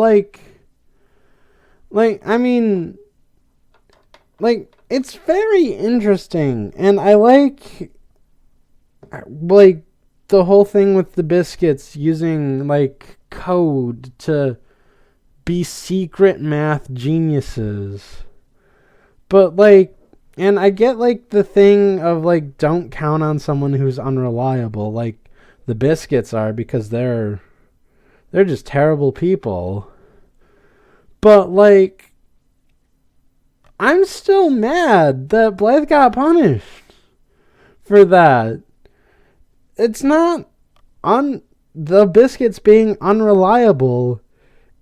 A: it's very interesting, and I like the whole thing with the biscuits using code to be secret math geniuses. But and I get the thing of don't count on someone who's unreliable, the biscuits are, because they're just terrible people. But I'm still mad that Blythe got punished for that. It's not on the biscuits being unreliable.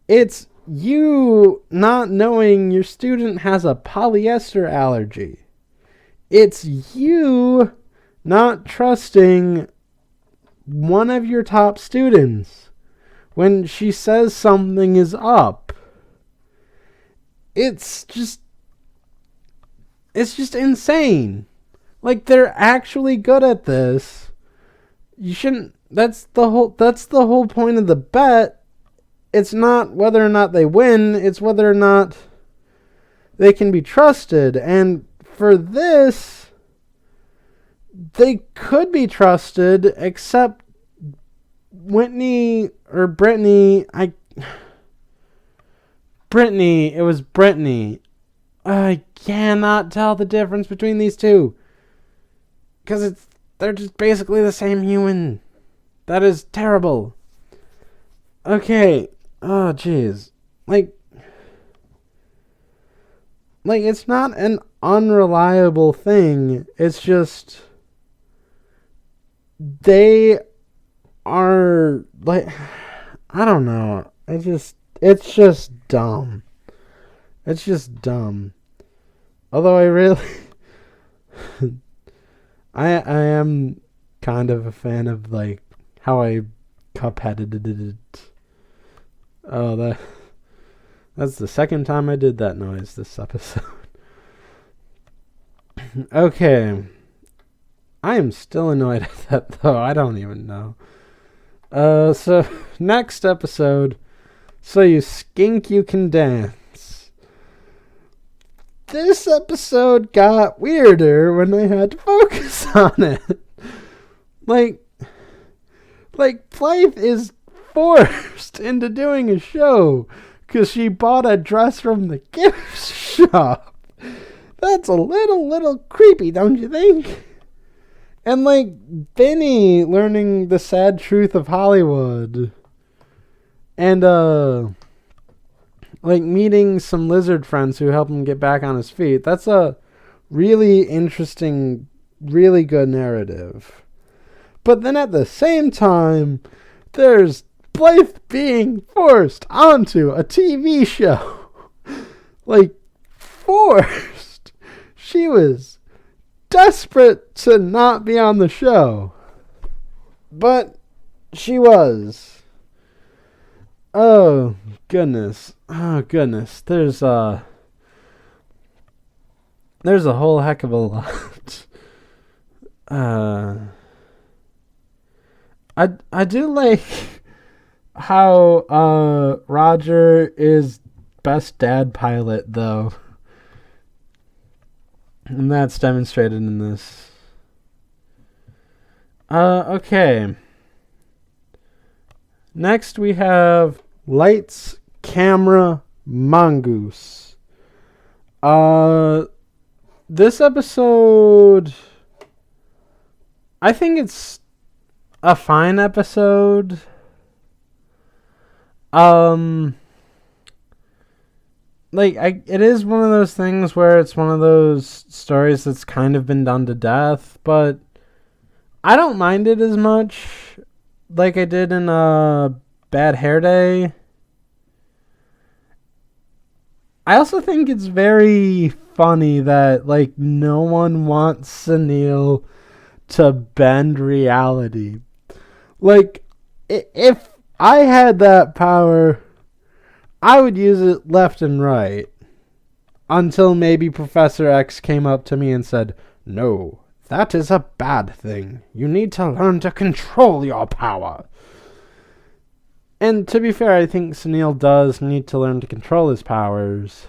A: It's you not knowing your student has a polyester allergy. It's you not trusting one of your top students when she says something is up. It's just insane. They're actually good at this. You shouldn't. That's the whole point of the bet. it's not whether or not they win, it's whether or not they can be trusted. And for this, they could be trusted, except Brittany, it was Brittany. I cannot tell the difference between these two. Because they're just basically the same human. That is terrible. Okay. Oh, jeez. Like, it's not an unreliable thing. It's just, they are, like, I don't know. It's just dumb. It's just dumb. Although I really, I am kind of a fan of, like, how I Cupheaded it. Oh, that's the second time I did that noise this episode. Okay. I am still annoyed at that, though. I don't even know. So, next episode. So you skink, you can dance. This episode got weirder when I had to focus on it. Like, Blythe is forced into doing a show because she bought a dress from the gift shop. That's a little creepy, don't you think? And, like, Benny learning the sad truth of Hollywood. And, like, meeting some lizard friends who help him get back on his feet. That's a really interesting, really good narrative. But then at the same time, there's Blythe being forced onto a TV show. Like, forced. She was desperate to not be on the show. But she was. Oh, goodness. There's a whole heck of a lot. I do like how Roger is best dad pilot, though. And that's demonstrated in this. Okay. Next we have Lights, Camera, Mongoose. This episode, I think it's a fine episode. It is one of those things where it's one of those stories that's kind of been done to death, but I don't mind it as much like I did in Bad Hair Day. I also think it's very funny that, like, no one wants Sunil to bend reality. Like, if I had that power, I would use it left and right. Until maybe Professor X came up to me and said, "No, that is a bad thing. You need to learn to control your power." And to be fair, I think Sunil does need to learn to control his powers.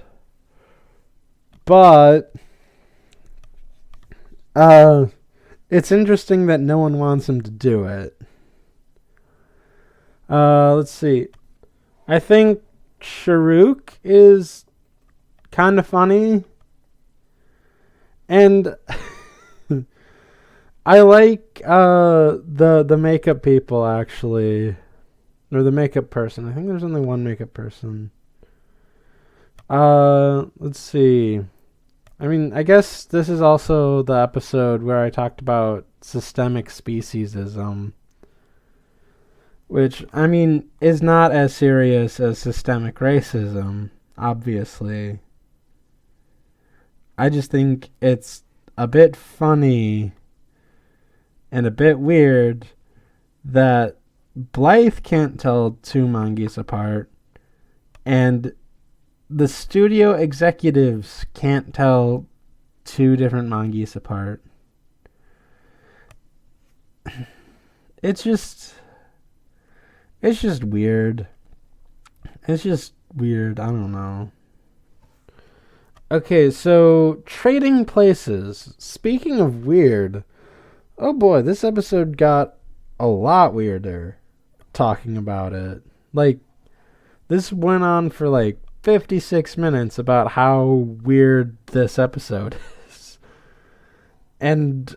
A: But it's interesting that no one wants him to do it. Let's see. I think Sharuk is kind of funny. And I like the makeup people, actually. Or the makeup person. I think there's only one makeup person. Let's see. I mean, I guess this is also the episode where I talked about systemic speciesism. Which, I mean, is not as serious as systemic racism, obviously. I just think it's a bit funny and a bit weird that Blythe can't tell two monkeys apart, and the studio executives can't tell two different monkeys apart. It's just weird. It's just weird. I don't know. Okay, so trading places. Speaking of weird, oh boy, this episode got a lot weirder talking about it. Like, this went on for like 56 minutes about how weird this episode is. And,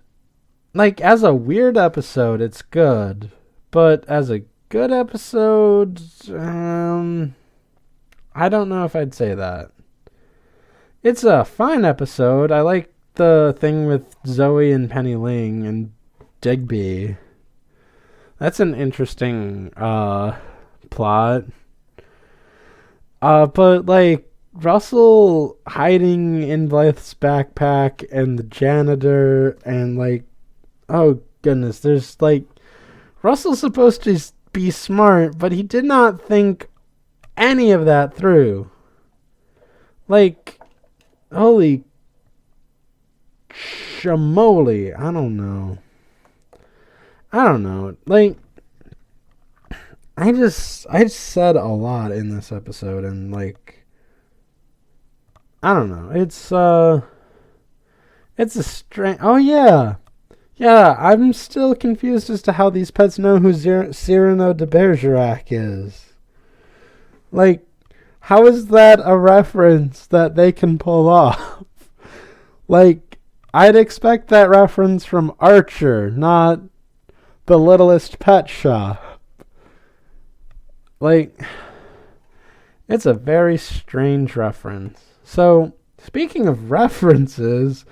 A: like, as a weird episode, it's good. But as a good episode, I don't know if I'd say that. It's a fine episode. I like the thing with Zoe and Penny Ling and Digby. That's an interesting plot. But like Russell hiding in Blythe's backpack and the janitor and like, oh goodness, there's like, Russell's supposed to be smart, but he did not think any of that through. Like, holy chamoli, I don't know. Like, I just said a lot in this episode, and like, I don't know. It's a strange. Oh yeah, I'm still confused as to how these pets know who Cyrano de Bergerac is. Like, how is that a reference that they can pull off? Like, I'd expect that reference from Archer, not the Littlest Pet Shop. Like, it's a very strange reference. So, speaking of references,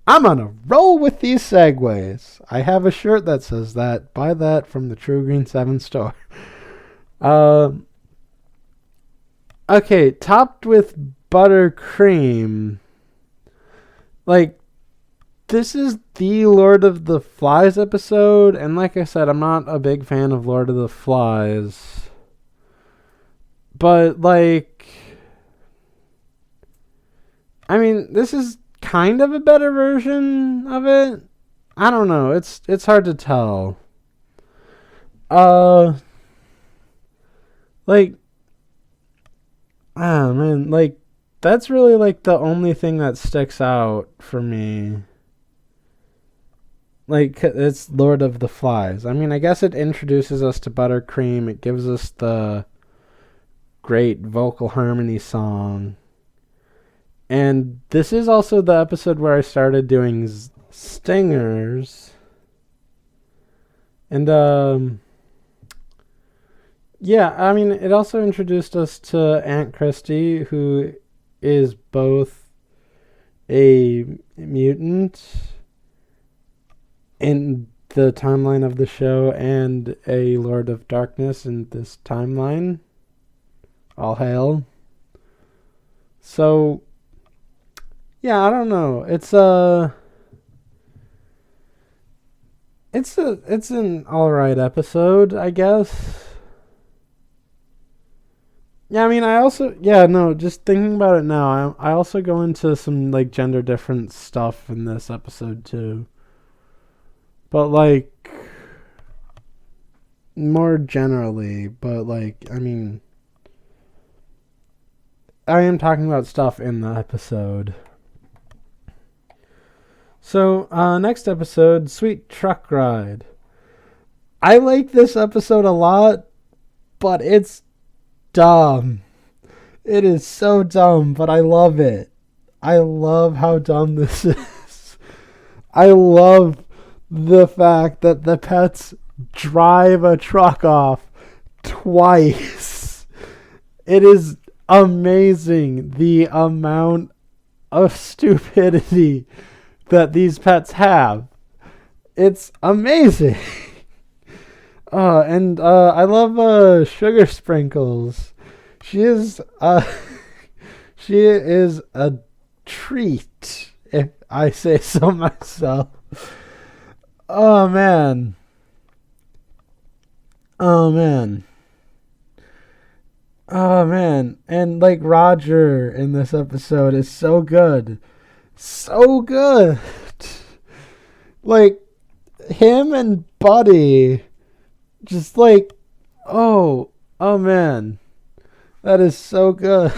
A: I'm on a roll with these segues. I have a shirt that says that. Buy that from the True Green 7 store. Okay, topped with buttercream. Like, this is the Lord of the Flies episode, and like I said, I'm not a big fan of Lord of the Flies. But, like, I mean, this is kind of a better version of it. I don't know. It's hard to tell. Like, man, like, that's really, like, the only thing that sticks out for me. Like, it's Lord of the Flies. I mean, I guess it introduces us to Buttercream. It gives us the great vocal harmony song. And this is also the episode where I started doing stingers. And, yeah, I mean, it also introduced us to Aunt Christie, who is both a mutant in the timeline of the show and a Lord of Darkness in this timeline. All hail. So, yeah, I don't know. It's an alright episode, I guess. Yeah, I mean, just thinking about it now, I also go into some, like, gender different stuff in this episode, too. But, like, more generally, but, like, I mean, I am talking about stuff in the episode. So, next episode, Sweet Truck Ride. I like this episode a lot, but it's dumb. It is so dumb, but I love it. I love how dumb this is. I love the fact that the pets drive a truck off twice. It is amazing the amount of stupidity that these pets have. It's amazing. And I love Sugar Sprinkles. She is a treat, if I say so myself. Oh man. And like Roger in this episode is so good. So good. Like him and Buddy just like, oh man. That is so good.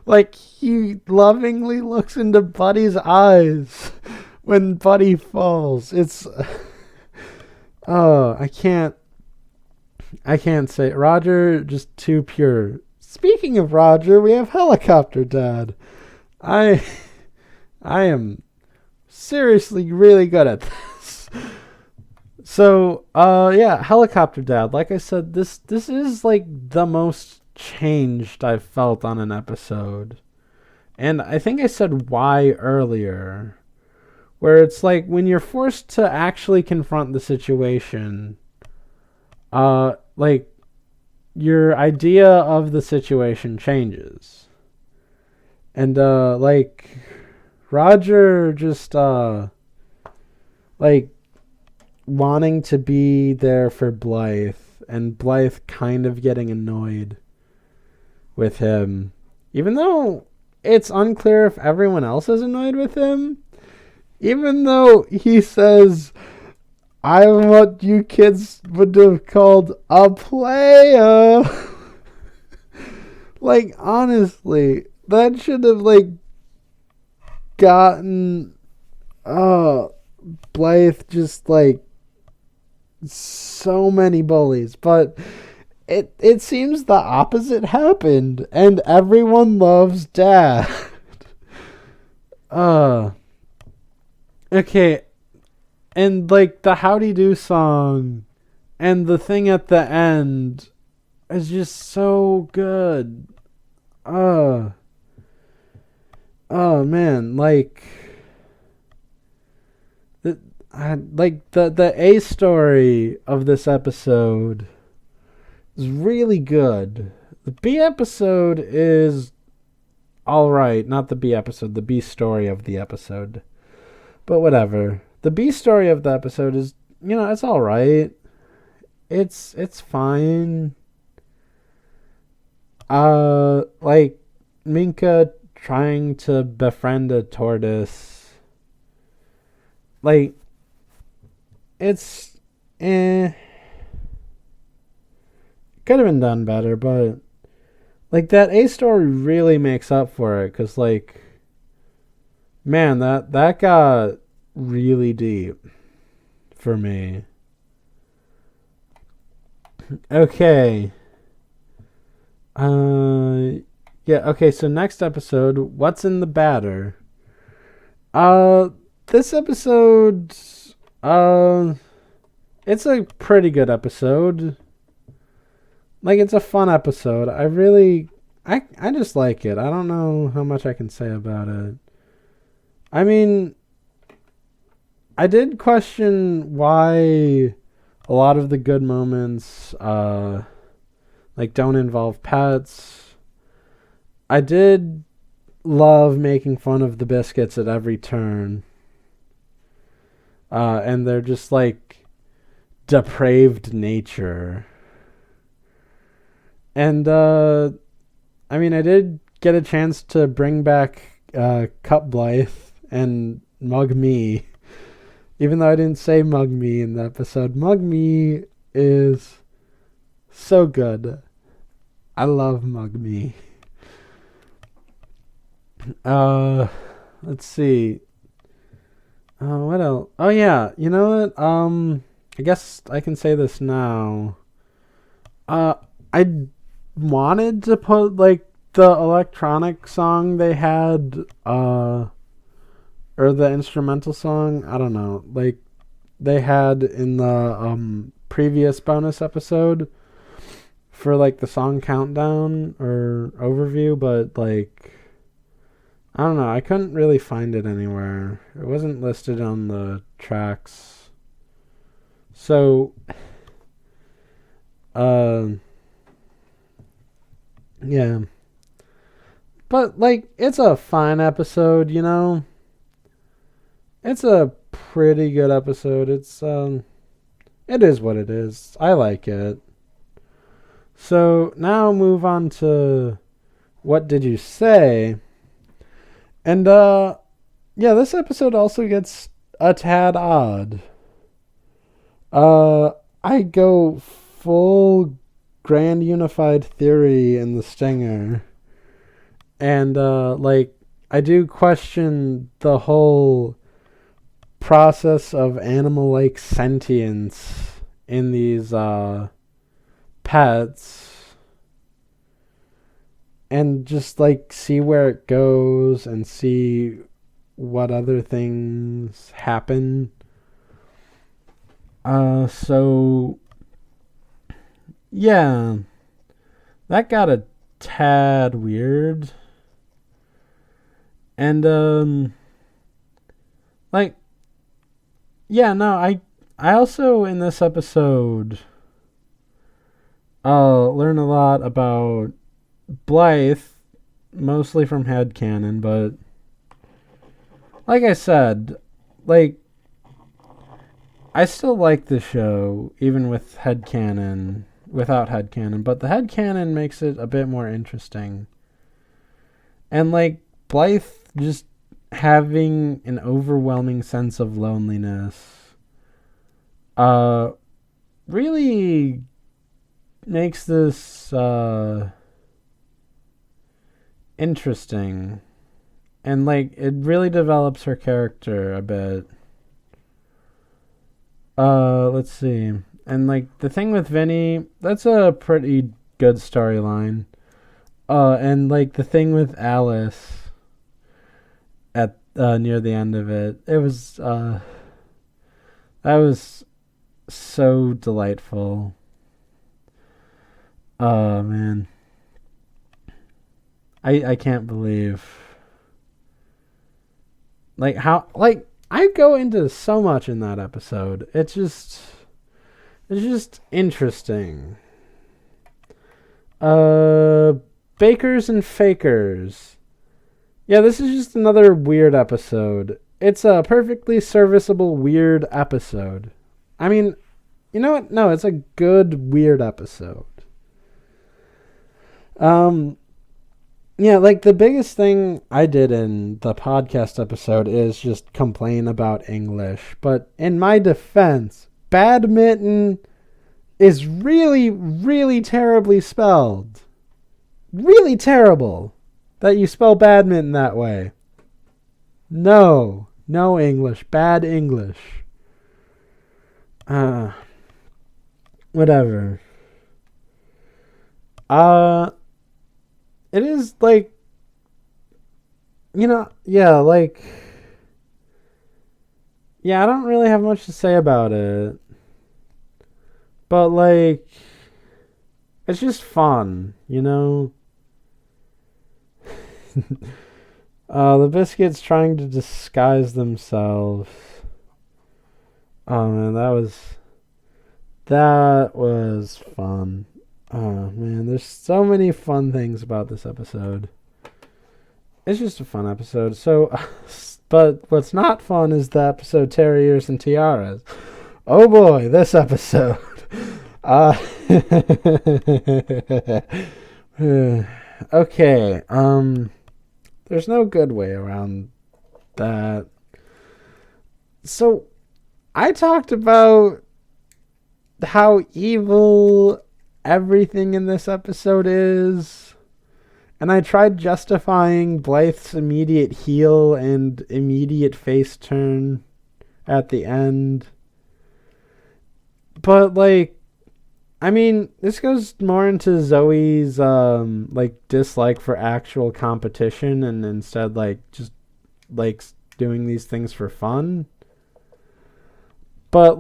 A: Like, he lovingly looks into Buddy's eyes when Buddy falls. It's... Oh, I can't say. Roger, just too pure. Speaking of Roger, we have Helicopter Dad. I am seriously really good at this. So, yeah, Helicopter Dad. Like I said, this is like the most changed I've felt on an episode. And I think I said why earlier. Where it's like when you're forced to actually confront the situation, like your idea of the situation changes. And like Roger just like wanting to be there for Blythe, and Blythe kind of getting annoyed with him, even though it's unclear if everyone else is annoyed with him. Even though he says, I'm what you kids would have called a player. Like, honestly, that should have, like, gotten, Blythe just, like, so many bullies. But it seems the opposite happened, and everyone loves Dad. Okay, and like the Howdy Do song and the thing at the end is just so good. Oh man, like the A story of this episode is really good. The B episode is all right, not the B episode, the B story of the episode. But whatever. The B story of the episode is, it's all right. It's fine. Like Minka trying to befriend a tortoise. Like, it's could have been done better, but like that A story really makes up for it, cause like, man, that got really deep for me. Okay. Yeah, okay, so next episode, what's in the batter? This episode, it's a pretty good episode. Like, it's a fun episode. I just like it. I don't know how much I can say about it. I mean, I did question why a lot of the good moments, like, don't involve pets. I did love making fun of the biscuits at every turn. And they're just, like, depraved nature. And, I mean, I did get a chance to bring back Cup Blythe and Mug Me. Even though I didn't say Mug Me in the episode. Mug Me is so good. I love Mug Me. Let's see. What else? Oh, yeah. You know what? I guess I can say this now. I wanted to put, like, the electronic song they had, or the instrumental song, I don't know, like, they had in the, previous bonus episode for, like, the song countdown or overview, but, like, I don't know, I couldn't really find it anywhere. It wasn't listed on the tracks. So, yeah. But, like, it's a fine episode, you know? It's a pretty good episode. It is what it is. I like it. So, now move on to What Did You Say? And, yeah, this episode also gets a tad odd. I go full grand unified theory in the stinger. And, I do question the whole process of animal-like sentience in these, pets. And just, see where it goes and see what other things happen. Yeah, that got a tad weird. And, I also, in this episode, learn a lot about Blythe, mostly from headcanon, but, like I said, I still like the show, even with without headcanon, but the headcanon makes it a bit more interesting. And, Blythe just having an overwhelming sense of loneliness really makes this interesting. And, it really develops her character a bit. Let's see. And, the thing with Vinny, that's a pretty good storyline. And, the thing with Alice at near the end of it, it was, that was so delightful. Oh, man. I can't believe, how, I go into so much in that episode. It's just interesting. Bakers and Fakers. Yeah, this is just another weird episode. It's a perfectly serviceable weird episode. I mean, you know what? No, it's a good weird episode. Yeah, the biggest thing I did in the podcast episode is just complain about English. But in my defense, badminton is really, really terribly spelled. Really terrible that you spell badminton that way. No English. Bad English. Whatever. It is, yeah, I don't really have much to say about it. But, it's just fun, The biscuits trying to disguise themselves. Oh, man, that was fun. Oh, man, there's so many fun things about this episode. It's just a fun episode. So, but what's not fun is the episode Terriers and Tiaras. Oh boy, this episode. Okay, there's no good way around that. So, I talked about how evil everything in this episode is, and I tried justifying Blythe's immediate heel and immediate face turn at the end. But, this goes more into Zoe's, dislike for actual competition and instead, just likes doing these things for fun. But,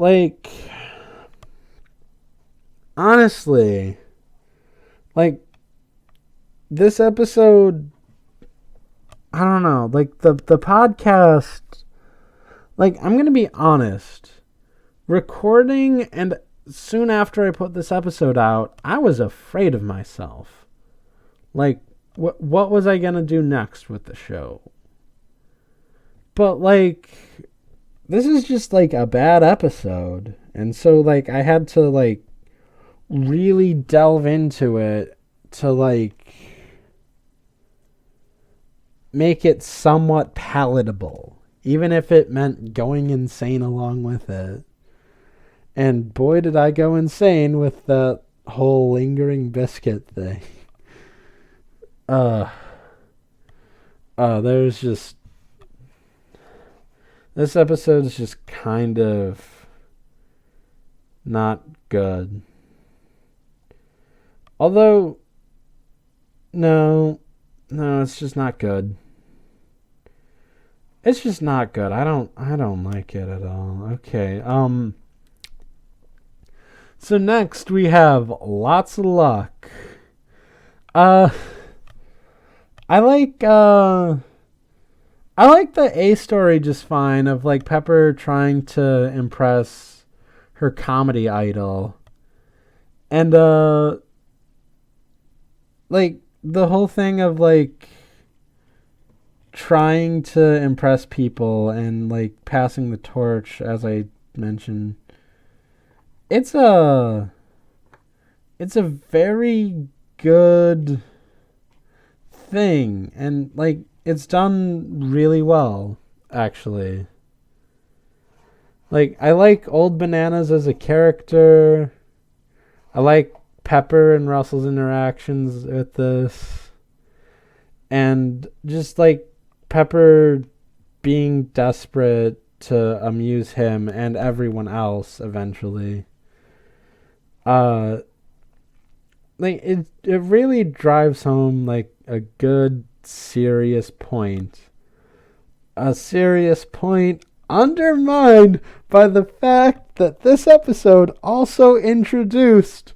A: honestly, this episode, I don't know, the podcast, I'm going to be honest, recording and soon after I put this episode out, I was afraid of myself. What was I going to do next with the show? But, this is just, a bad episode. And so, I had to, really delve into it to, make it somewhat palatable. Even if it meant going insane along with it. And boy, did I go insane with the whole lingering biscuit thing. There's just... This episode is just kind of not good. Although, no, it's just not good. It's just not good. I don't like it at all. Okay. So next we have Lots of Luck. I like the A story just fine of like Pepper trying to impress her comedy idol. And like the whole thing of like trying to impress people and like passing the torch, as I mentioned. It's a very good thing, and like it's done really well, actually. Like, I like Old Bananas as a character. I like Pepper and Russell's interactions with this. And just like Pepper being desperate to amuse him and everyone else eventually. Like it really drives home like a good serious point. A serious point undermined by the fact that this episode also introduced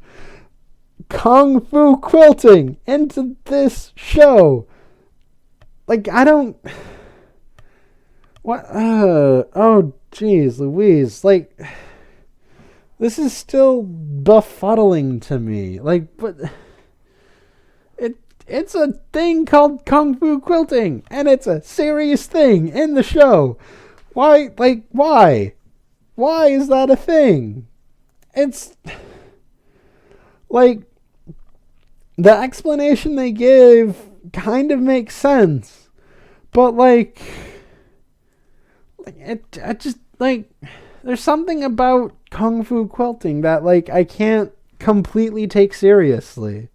A: Kung Fu quilting into this show. Like, I don't... What? Oh, jeez, Louise. Like, this is still befuddling to me. Like, but... It's a thing called Kung Fu quilting, and it's a serious thing in the show. Why? Like, why? Why is that a thing? It's... Like, the explanation they give kind of makes sense. But, like... I just, like... There's something about Kung Fu quilting that, like, I can't completely take seriously.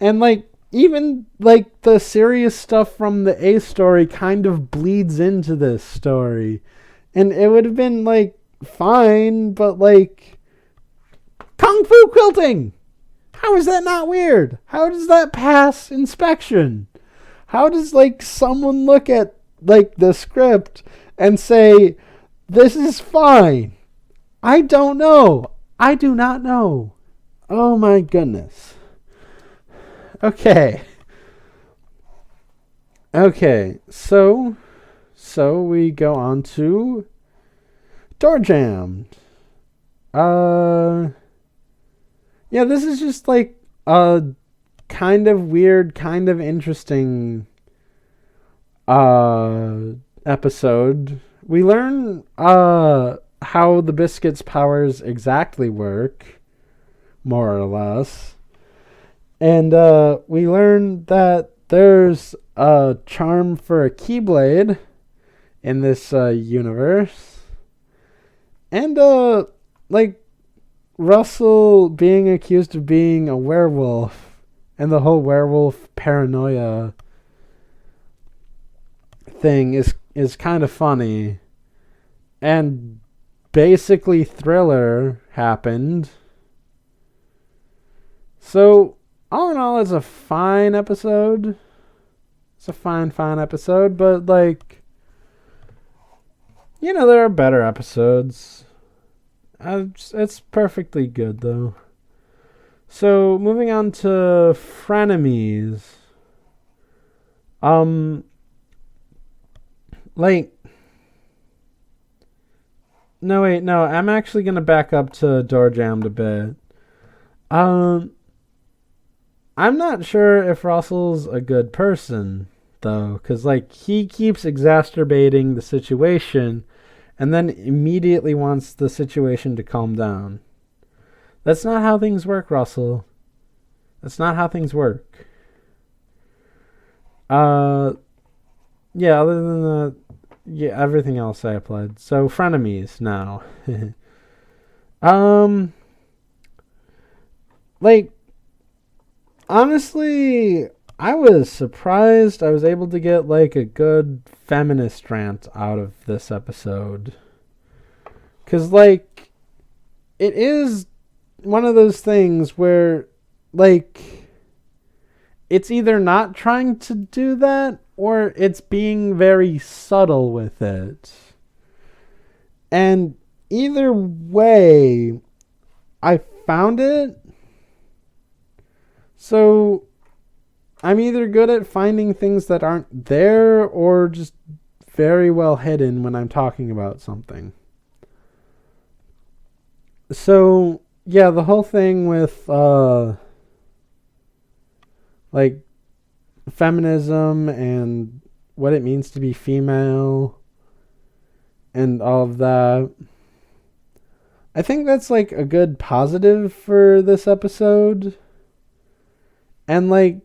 A: And, like, even, like, the serious stuff from the A story kind of bleeds into this story. And it would have been, like, fine, but, like... Kung Fu quilting! How is that not weird? How does that pass inspection? How does, like, someone look at, like, the script and say, this is fine? I don't know. I do not know. Oh, my goodness. Okay, so we go on to Door Jammed. Yeah, this is just like a kind of weird, kind of interesting episode. We learn how the biscuit's powers exactly work, more or less. And we learn that there's a charm for a Keyblade in this universe. And, like, Russell being accused of being a werewolf and the whole werewolf paranoia thing is kind of funny. And basically Thriller happened. So... all in all, it's a fine episode. It's a fine episode, but, like, you know, there are better episodes. It's perfectly good, though. So, moving on to Frenemies. Like... No, wait, no, I'm actually going to back up to Door Jammed a bit. I'm not sure if Russell's a good person, though, because, like, he keeps exacerbating the situation and then immediately wants the situation to calm down. That's not how things work, Russell. That's not how things work. Yeah, other than the... yeah, everything else I applied. So, Frenemies now. like, honestly, I was surprised I was able to get, like, a good feminist rant out of this episode. Because, like, it is one of those things where, like, it's either not trying to do that or it's being very subtle with it. And either way, I found it. So I'm either good at finding things that aren't there or just very well hidden when I'm talking about something. So, yeah, the whole thing with, like, feminism and what it means to be female and all of that. I think that's, like, a good positive for this episode. And, like,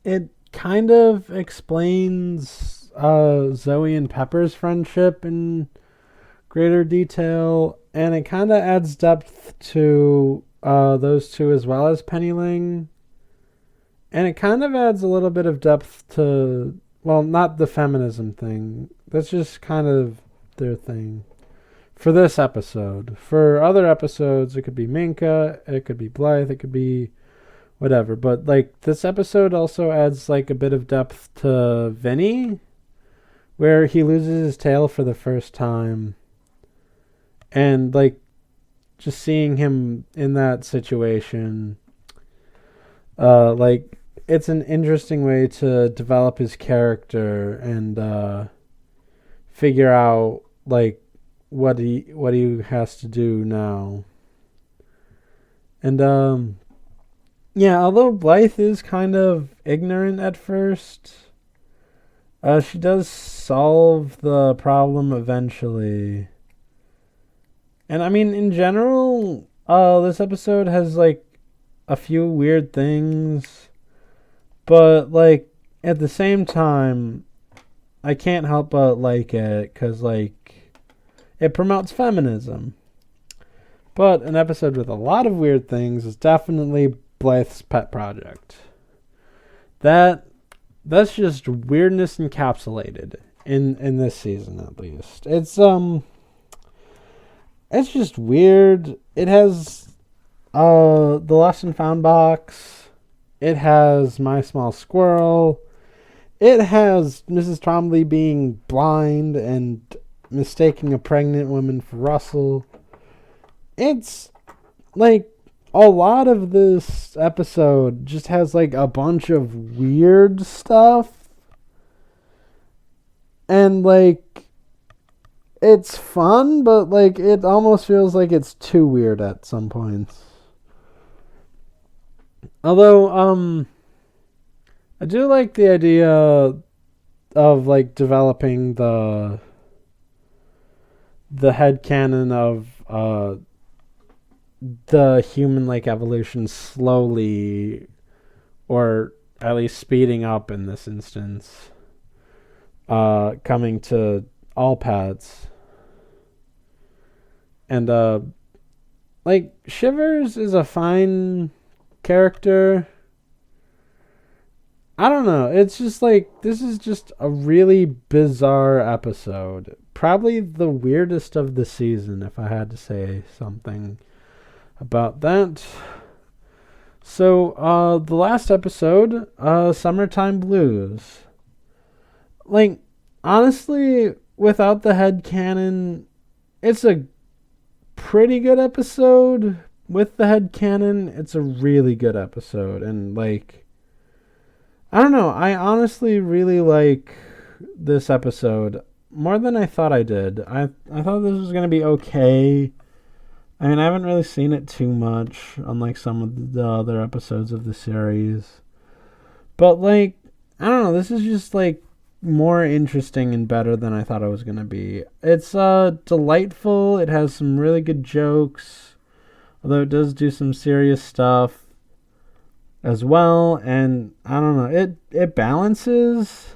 A: it kind of explains Zoe and Pepper's friendship in greater detail. And it kind of adds depth to those two as well as Pennyling. And it kind of adds a little bit of depth to, well, not the feminism thing. That's just kind of their thing. For this episode. For other episodes, it could be Minka, it could be Blythe, it could be whatever. But, like, this episode also adds, like, a bit of depth to Vinny, where he loses his tail for the first time. And, like, just seeing him in that situation, like, it's an interesting way to develop his character and figure out, like, what he has to do now. And yeah, although Blythe is kind of ignorant at first, she does solve the problem eventually. And I mean, in general, this episode has, like, a few weird things, but, like, at the same time, I can't help but like it because, like, it promotes feminism. But an episode with a lot of weird things is definitely Blythe's pet project. That's just weirdness encapsulated in this season, at least. It's just weird. It has the Lost and Found box. It has My Small Squirrel. It has Mrs. Trombley being blind and mistaking a pregnant woman for Russell. It's, like, a lot of this episode just has, like, a bunch of weird stuff. And, like, it's fun, but, like, it almost feels like it's too weird at some points. Although, I do like the idea of, like, developing the headcanon of the human, like, evolution slowly, or at least speeding up in this instance, coming to all pets. And like, Shivers is a fine character. I don't know. It's just like, this is just a really bizarre episode. Probably the weirdest of the season, if I had to say something about that. So, the last episode, Summertime Blues. Like, honestly, without the headcanon, it's a pretty good episode. With the headcanon, it's a really good episode. And, like, I don't know. I honestly really like this episode more than I thought I did. I thought this was going to be okay. I mean, I haven't really seen it too much, unlike some of the other episodes of the series. But, like, I don't know. This is just, like, more interesting and better than I thought it was going to be. It's delightful. It has some really good jokes, although it does do some serious stuff as well. And I don't know, it balances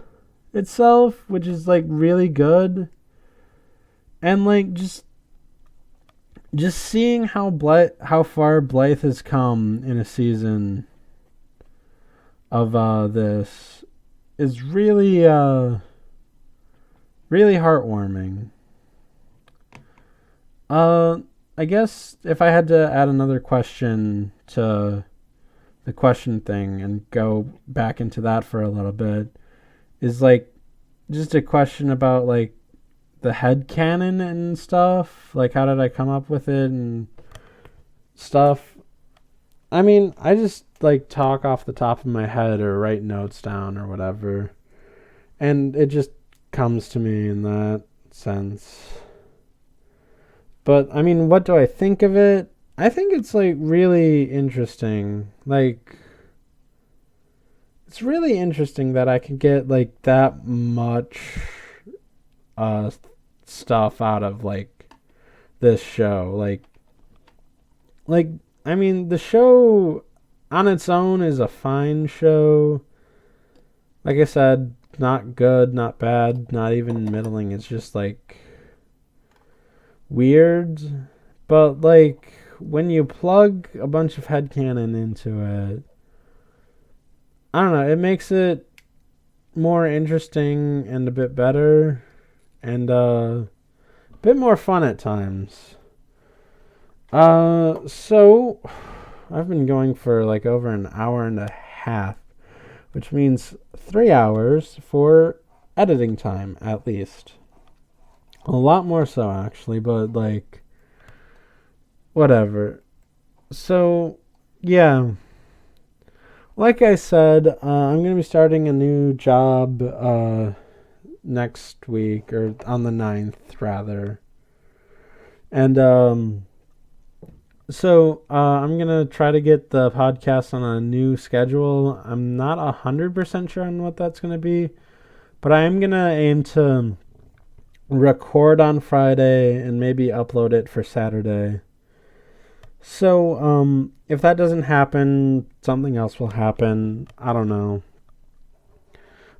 A: itself, which is, like, really good. And, like, just, just seeing how far Blythe has come in a season of this is really really heartwarming. I guess if I had to add another question to the question thing and go back into that for a little bit, is like just a question about like the headcanon and stuff. Like, how did I come up with it and stuff? I mean, I just like talk off the top of my head or write notes down or whatever. And it just comes to me in that sense. But I mean, what do I think of it? I think it's like really interesting. Like, it's really interesting that I can get like that much uh stuff out of like this show. Like I mean, the show on its own is a fine show. Like I said, not good, not bad, not even middling. It's just like weird. But like when you plug a bunch of headcanon into it, I don't know, it makes it more interesting and a bit better and a bit more fun at times. So I've been going for like over an hour and a half, which means 3 hours for editing time at least. A lot more so actually, but like whatever. So yeah, like I said, I'm gonna be starting a new job next week, or on the 9th rather, and so I'm gonna try to get the podcast on a new schedule. I'm not 100% sure on what that's gonna be, but I am gonna aim to record on Friday and maybe upload it for Saturday. So if that doesn't happen, something else will happen. I don't know.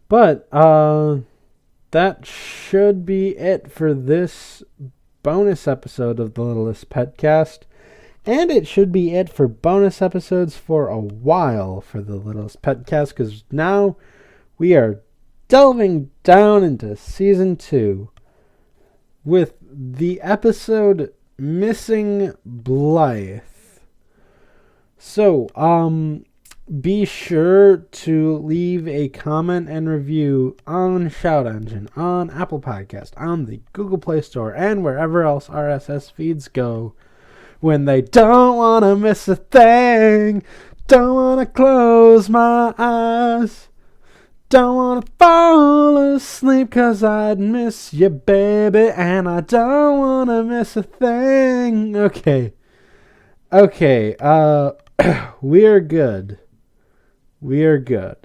A: But that should be it for this bonus episode of the Littlest PetCast. And it should be it for bonus episodes for a while for the Littlest PetCast, because now we are delving down into season 2 with the episode Missing Blythe. So, be sure to leave a comment and review on Shout Engine, on Apple Podcast, on the Google Play Store, and wherever else RSS feeds go. When they don't want to miss a thing, don't want to close my eyes, don't want to fall asleep 'cause I'd miss you, baby, and I don't want to miss a thing. Okay, we're good. We are good.